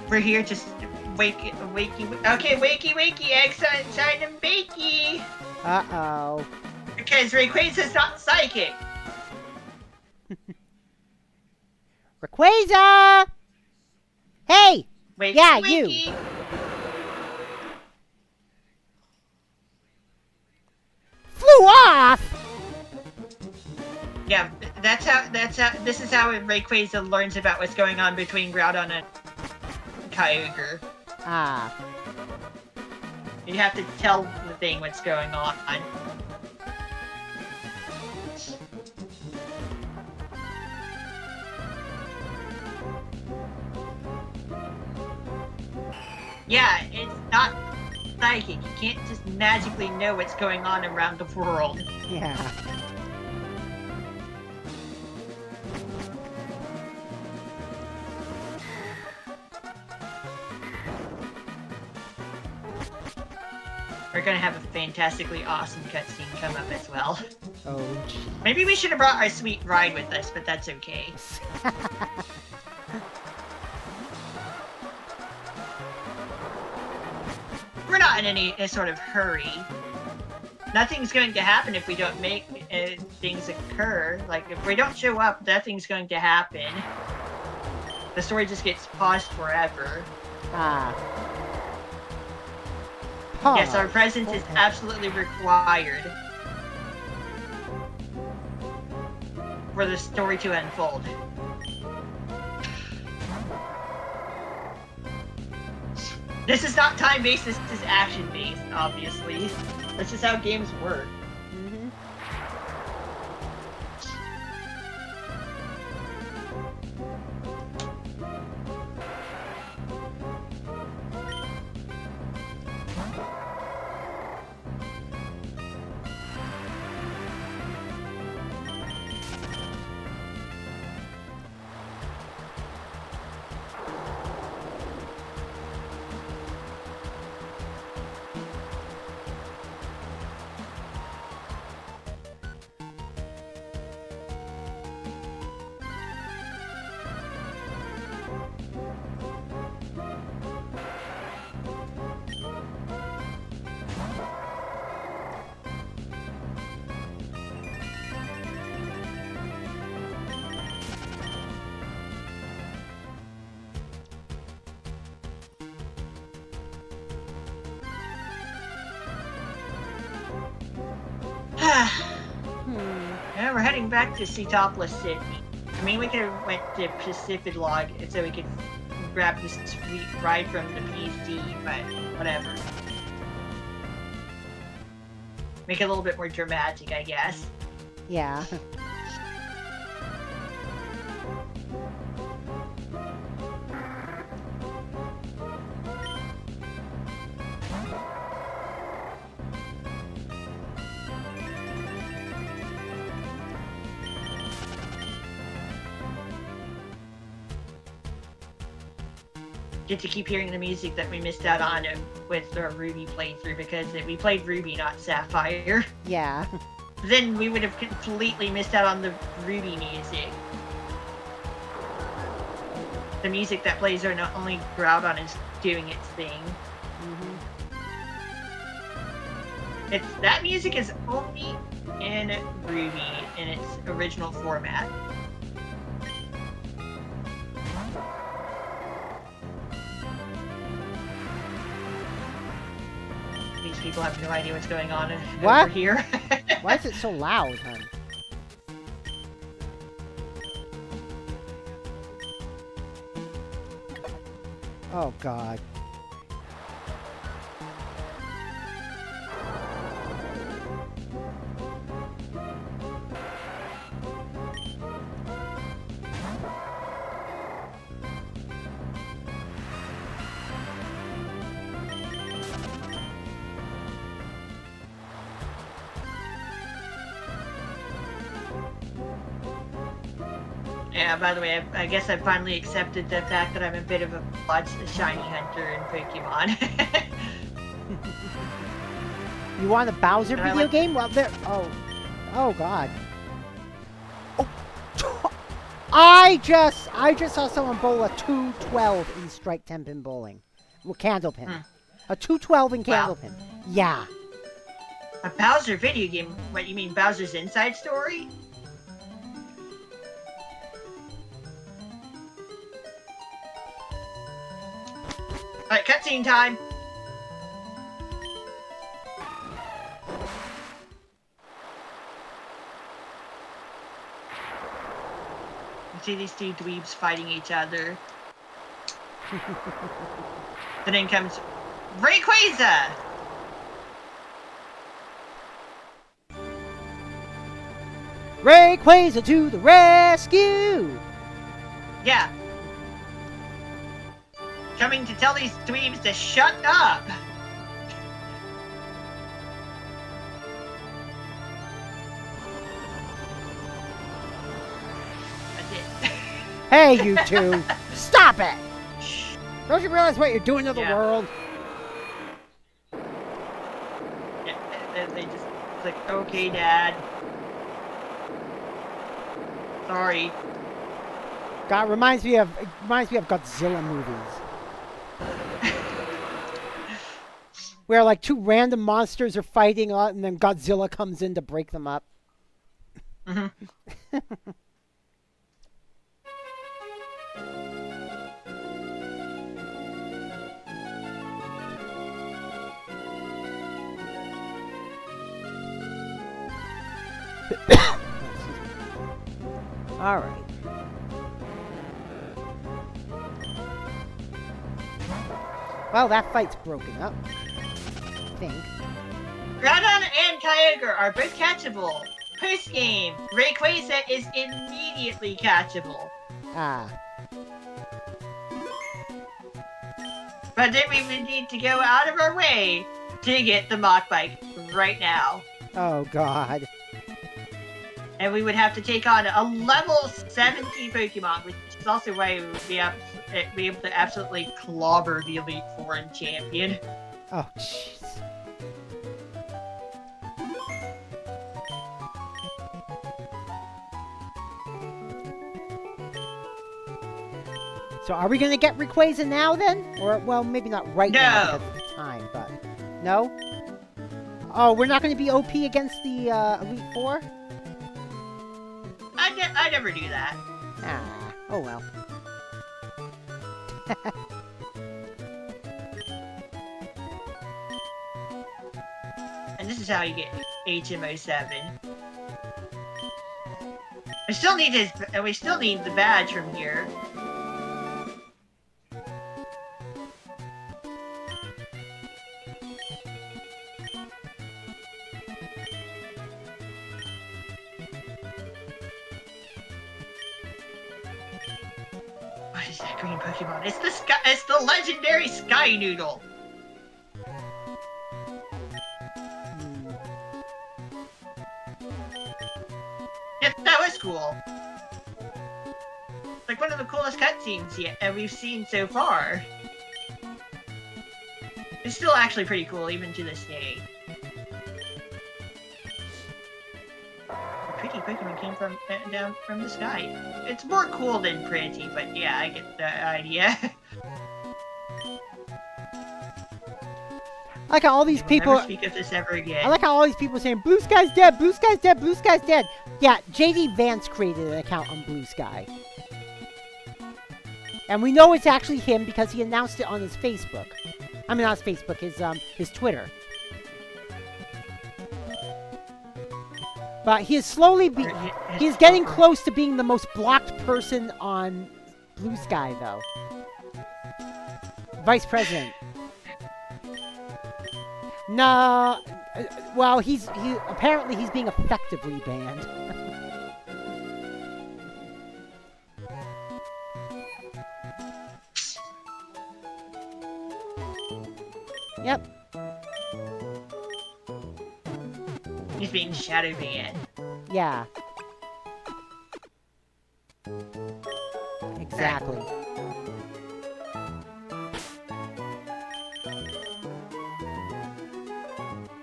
We're here to wakey, egg, sunshine, and bakey! Uh-oh. Because Rayquaza's not psychic! Rayquaza! Hey! Wakey, Yeah, wakey. you! Flew off! Yeah, this is how Rayquaza learns about what's going on between Groudon and Kyogre. Ah. You have to tell the thing what's going on. Yeah, it's not psychic. You can't just magically know what's going on around the world. Yeah. We're gonna have a fantastically awesome cutscene come up as well. Oh, gee. Maybe we should have brought our sweet ride with us, but that's okay. We're not in any sort of hurry. Nothing's going to happen if we don't make things occur. Like, if we don't show up, nothing's going to happen. The story just gets paused forever. Ah. Yes, our presence is absolutely required for the story to unfold. This is not time-based, this is action-based, obviously. That's just how games work. Mm-hmm. We're heading back to Ceetopolis City. I mean, we could have went to Pacific Log so we could grab this sweet ride from the PC, but whatever. Make it a little bit more dramatic, I guess. Yeah. Get to keep hearing the music that we missed out on with our Ruby playthrough because we played Ruby, not Sapphire. Yeah. Then we would have completely missed out on the Ruby music. The music that plays when only Groudon is doing its thing. That music is only in Ruby in its original format. These people have no idea what's going on over here. Why is it so loud, hun? Oh, God. Yeah, by the way, I guess I finally accepted the fact that I'm a bit of a shiny hunter in Pokemon. You want a Bowser video game? Well, there. Oh, God. Oh, I just saw someone bowl a 212 in Strike 10 pin bowling. Well, Candlepin. A 212 in Candlepin. Wow. Yeah. A Bowser video game? What, you mean Bowser's Inside Story? Alright, cutscene time! You see these two dweebs fighting each other. And then comes Rayquaza! Rayquaza to the rescue! Yeah. Coming to tell these dweebs to shut up! That's it. Hey, you two! Stop it! Don't you realize what you're doing to the world? Yeah, they just click, okay, Dad. Sorry. God, reminds me of Godzilla movies. Where like two random monsters are fighting and then Godzilla comes in to break them up. All right. Well, that fight's broken up. I think. Groudon and Kyogre are both catchable. Post-game, Rayquaza is immediately catchable. Ah. But then we would need to go out of our way to get the Mach Bike right now. Oh, God. And we would have to take on a level 70 Pokemon, which is also why we would be able to absolutely clobber the Elite Foreign Champion. Oh, jeez. So are we going to get Rayquaza now then? Or, well, maybe not right now because of the time, but... No? Oh, we're not going to be OP against the Elite Four? I never do that. Ah, oh well. And this is how you get HMO7. We still need we still need the badge from here. What is that green Pokemon? It's the legendary Sky Noodle. Yeah, that was cool. Like one of the coolest cutscenes we've seen so far. It's still actually pretty cool even to this day. Pretty Pokemon came from down from the sky. It's more cool than pretty, but yeah, I get the idea. I like how all these people. Never speak of this ever again. I like how all these people are saying Blue Sky's dead, Blue Sky's dead, Blue Sky's dead. Yeah, JD Vance created an account on Blue Sky, and we know it's actually him because he announced it on his Facebook. I mean, not his Facebook, his Twitter. But he is slowly he's getting close to being the most blocked person on Blue Sky, though. Vice President. No, well, apparently he's being effectively banned. Yep. He's being shadow banned. Yeah. Exactly.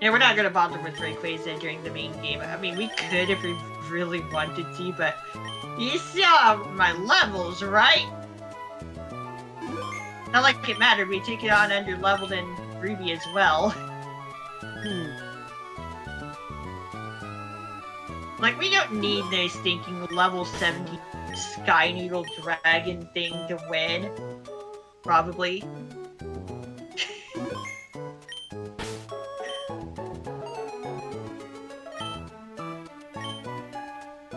Yeah, we're not gonna bother with Rayquaza during the main game. I mean, we could if we really wanted to, but you saw my levels, right? Not like it mattered. We took it on under leveled in Ruby as well. Like, we don't need no stinking level 70 Sky Noodle Dragon thing to win. Probably.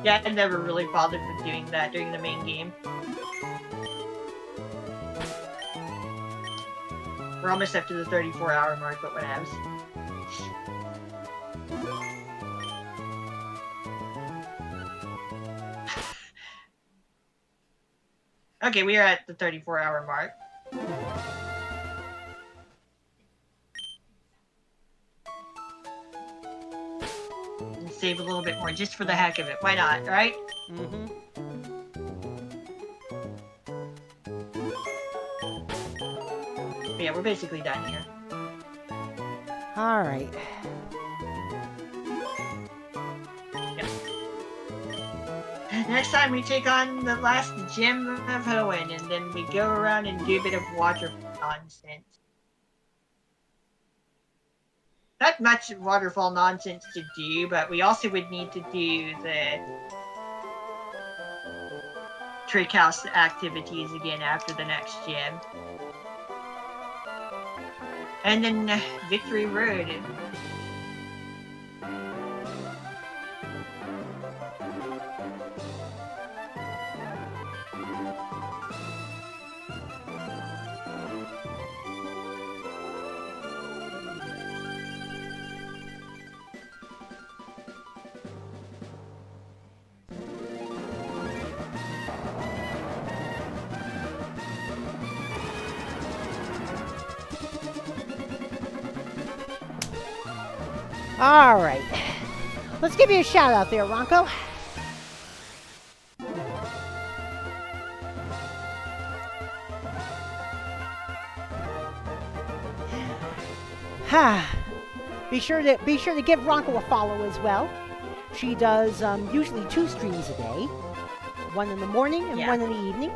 Yeah, I never really bothered with doing that during the main game. We're almost up to the 34-hour mark, but whatevs. Okay, we are at the 34-hour mark. Let's save a little bit more just for the heck of it. Why not, right? Mm-hmm. Yeah, we're basically done here. Alright. Next time we take on the last gym of Hoenn, and then we go around and do a bit of waterfall nonsense. Not much waterfall nonsense to do, but we also would need to do the trick house activities again after the next gym. And then Victory Road. Alright. Let's give you a shout out there, Ranko. Be sure to give Ranko a follow as well. She does usually 2 streams a day. One in the morning and one in the evening.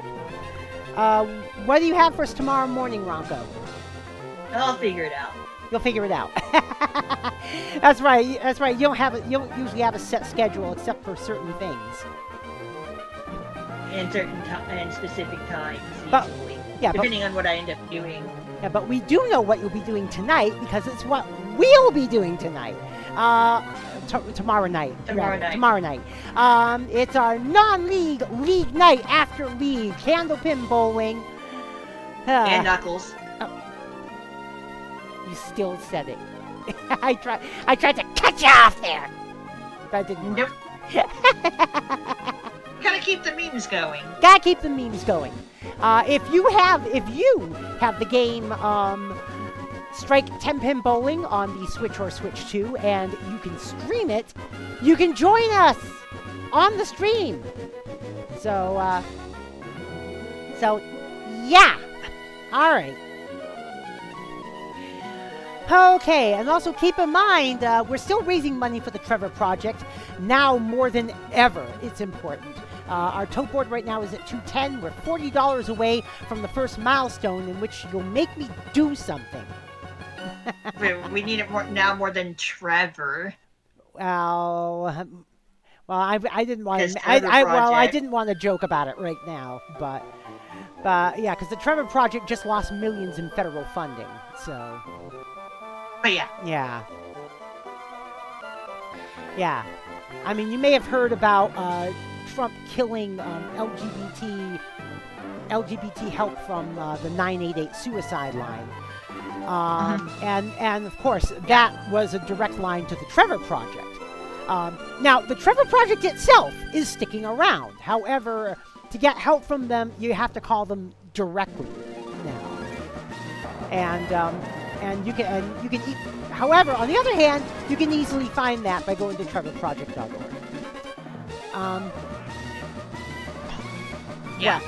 What do you have for us tomorrow morning, Ranko? I'll figure it out. You'll figure it out. That's right. That's right. You don't usually have a set schedule except for certain things. And specific times, usually. Yeah, depending on what I end up doing. Yeah, but we do know what you'll be doing tonight because it's what we'll be doing tonight. Tomorrow night. Tomorrow night. It's our non-league league night after league. Candlepin bowling. And Knuckles. You still said it. I tried to cut you off there. But I didn't. Nope. Gotta keep the memes going. Gotta keep the memes going. If you have the game Strike 10-pin bowling on the Switch or Switch 2, and you can stream it, you can join us on the stream. So yeah. All right. Okay, and also keep in mind, we're still raising money for the Trevor Project. Now more than ever, it's important. Our tote board right now is at $210. We're $40 away from the first milestone in which you'll make me do something. We need it more than Trevor. Well, I didn't want to. I didn't want to joke about it right now, but yeah, because the Trevor Project just lost millions in federal funding, so. But yeah. Yeah. I mean, you may have heard about Trump killing LGBT help from the 988 suicide line. And of course, that was a direct line to the Trevor Project. Now, the Trevor Project itself is sticking around. However, to get help from them, you have to call them directly now. And you can however, on the other hand, you can easily find that by going to trevorproject.org. Yeah.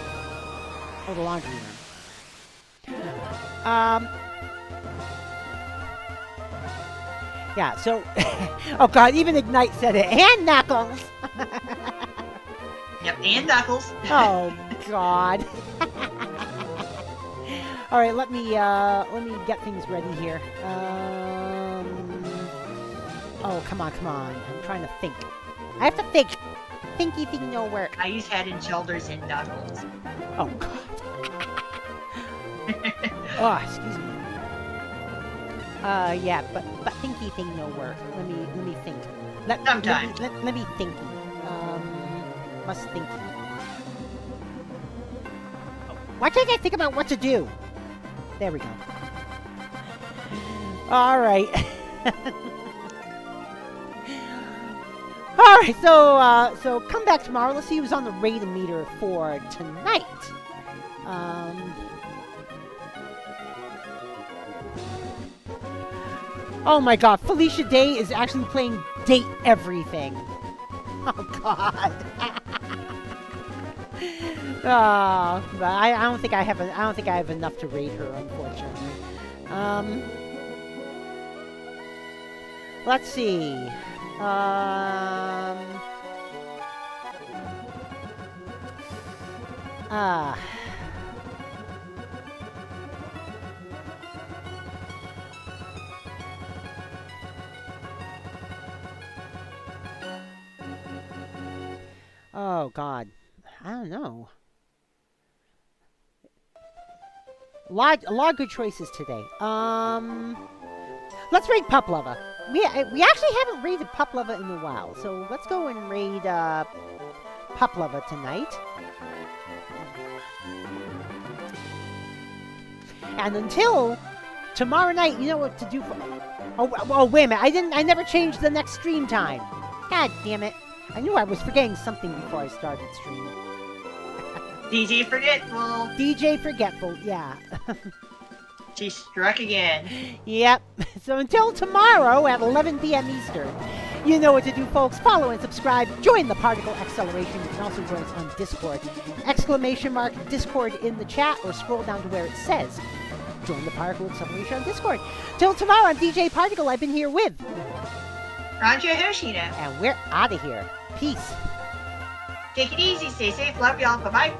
Oh, the laundry room. Yeah, so oh god, even Ignite said it. And Knuckles. Yep, and Knuckles. Oh god. All right, let me get things ready here. Oh, come on. I'm trying to think. I have to think. Thinky thing no work. I use Head and Shoulders and Knuckles. Oh god. Oh, excuse me. Yeah, but thinky thing no work. Let me think. Sometimes. Let me thinky. Must thinky. Why can't I think about what to do? There we go. All right. All right. So come back tomorrow. Let's see who's on the rating meter for tonight. Oh my God, Felicia Day is actually playing Date Everything. Oh God. But I don't think I have enough to rate her, unfortunately. Let's see. Oh God, I don't know. A lot of good choices today. Let's raid Pup Lover. We actually haven't raided Pup Lover in a while, so let's go and raid Pup Lover tonight. And until tomorrow night, you know what to do for. Oh, wait a minute! I never changed the next stream time. God damn it! I knew I was forgetting something before I started streaming. DJ Forgetful. DJ Forgetful, yeah. She struck again. Yep. So until tomorrow at 11 p.m. Eastern, you know what to do, folks. Follow and subscribe. Join the Particle Acceleration. You can also join us on Discord. ! Discord in the chat, or scroll down to where it says join the Particle Acceleration on Discord. Till tomorrow, I'm DJ Particle. I've been here with RankoHoshino. And we're out of here. Peace. Take it easy. Stay safe. Love y'all. Bye-bye.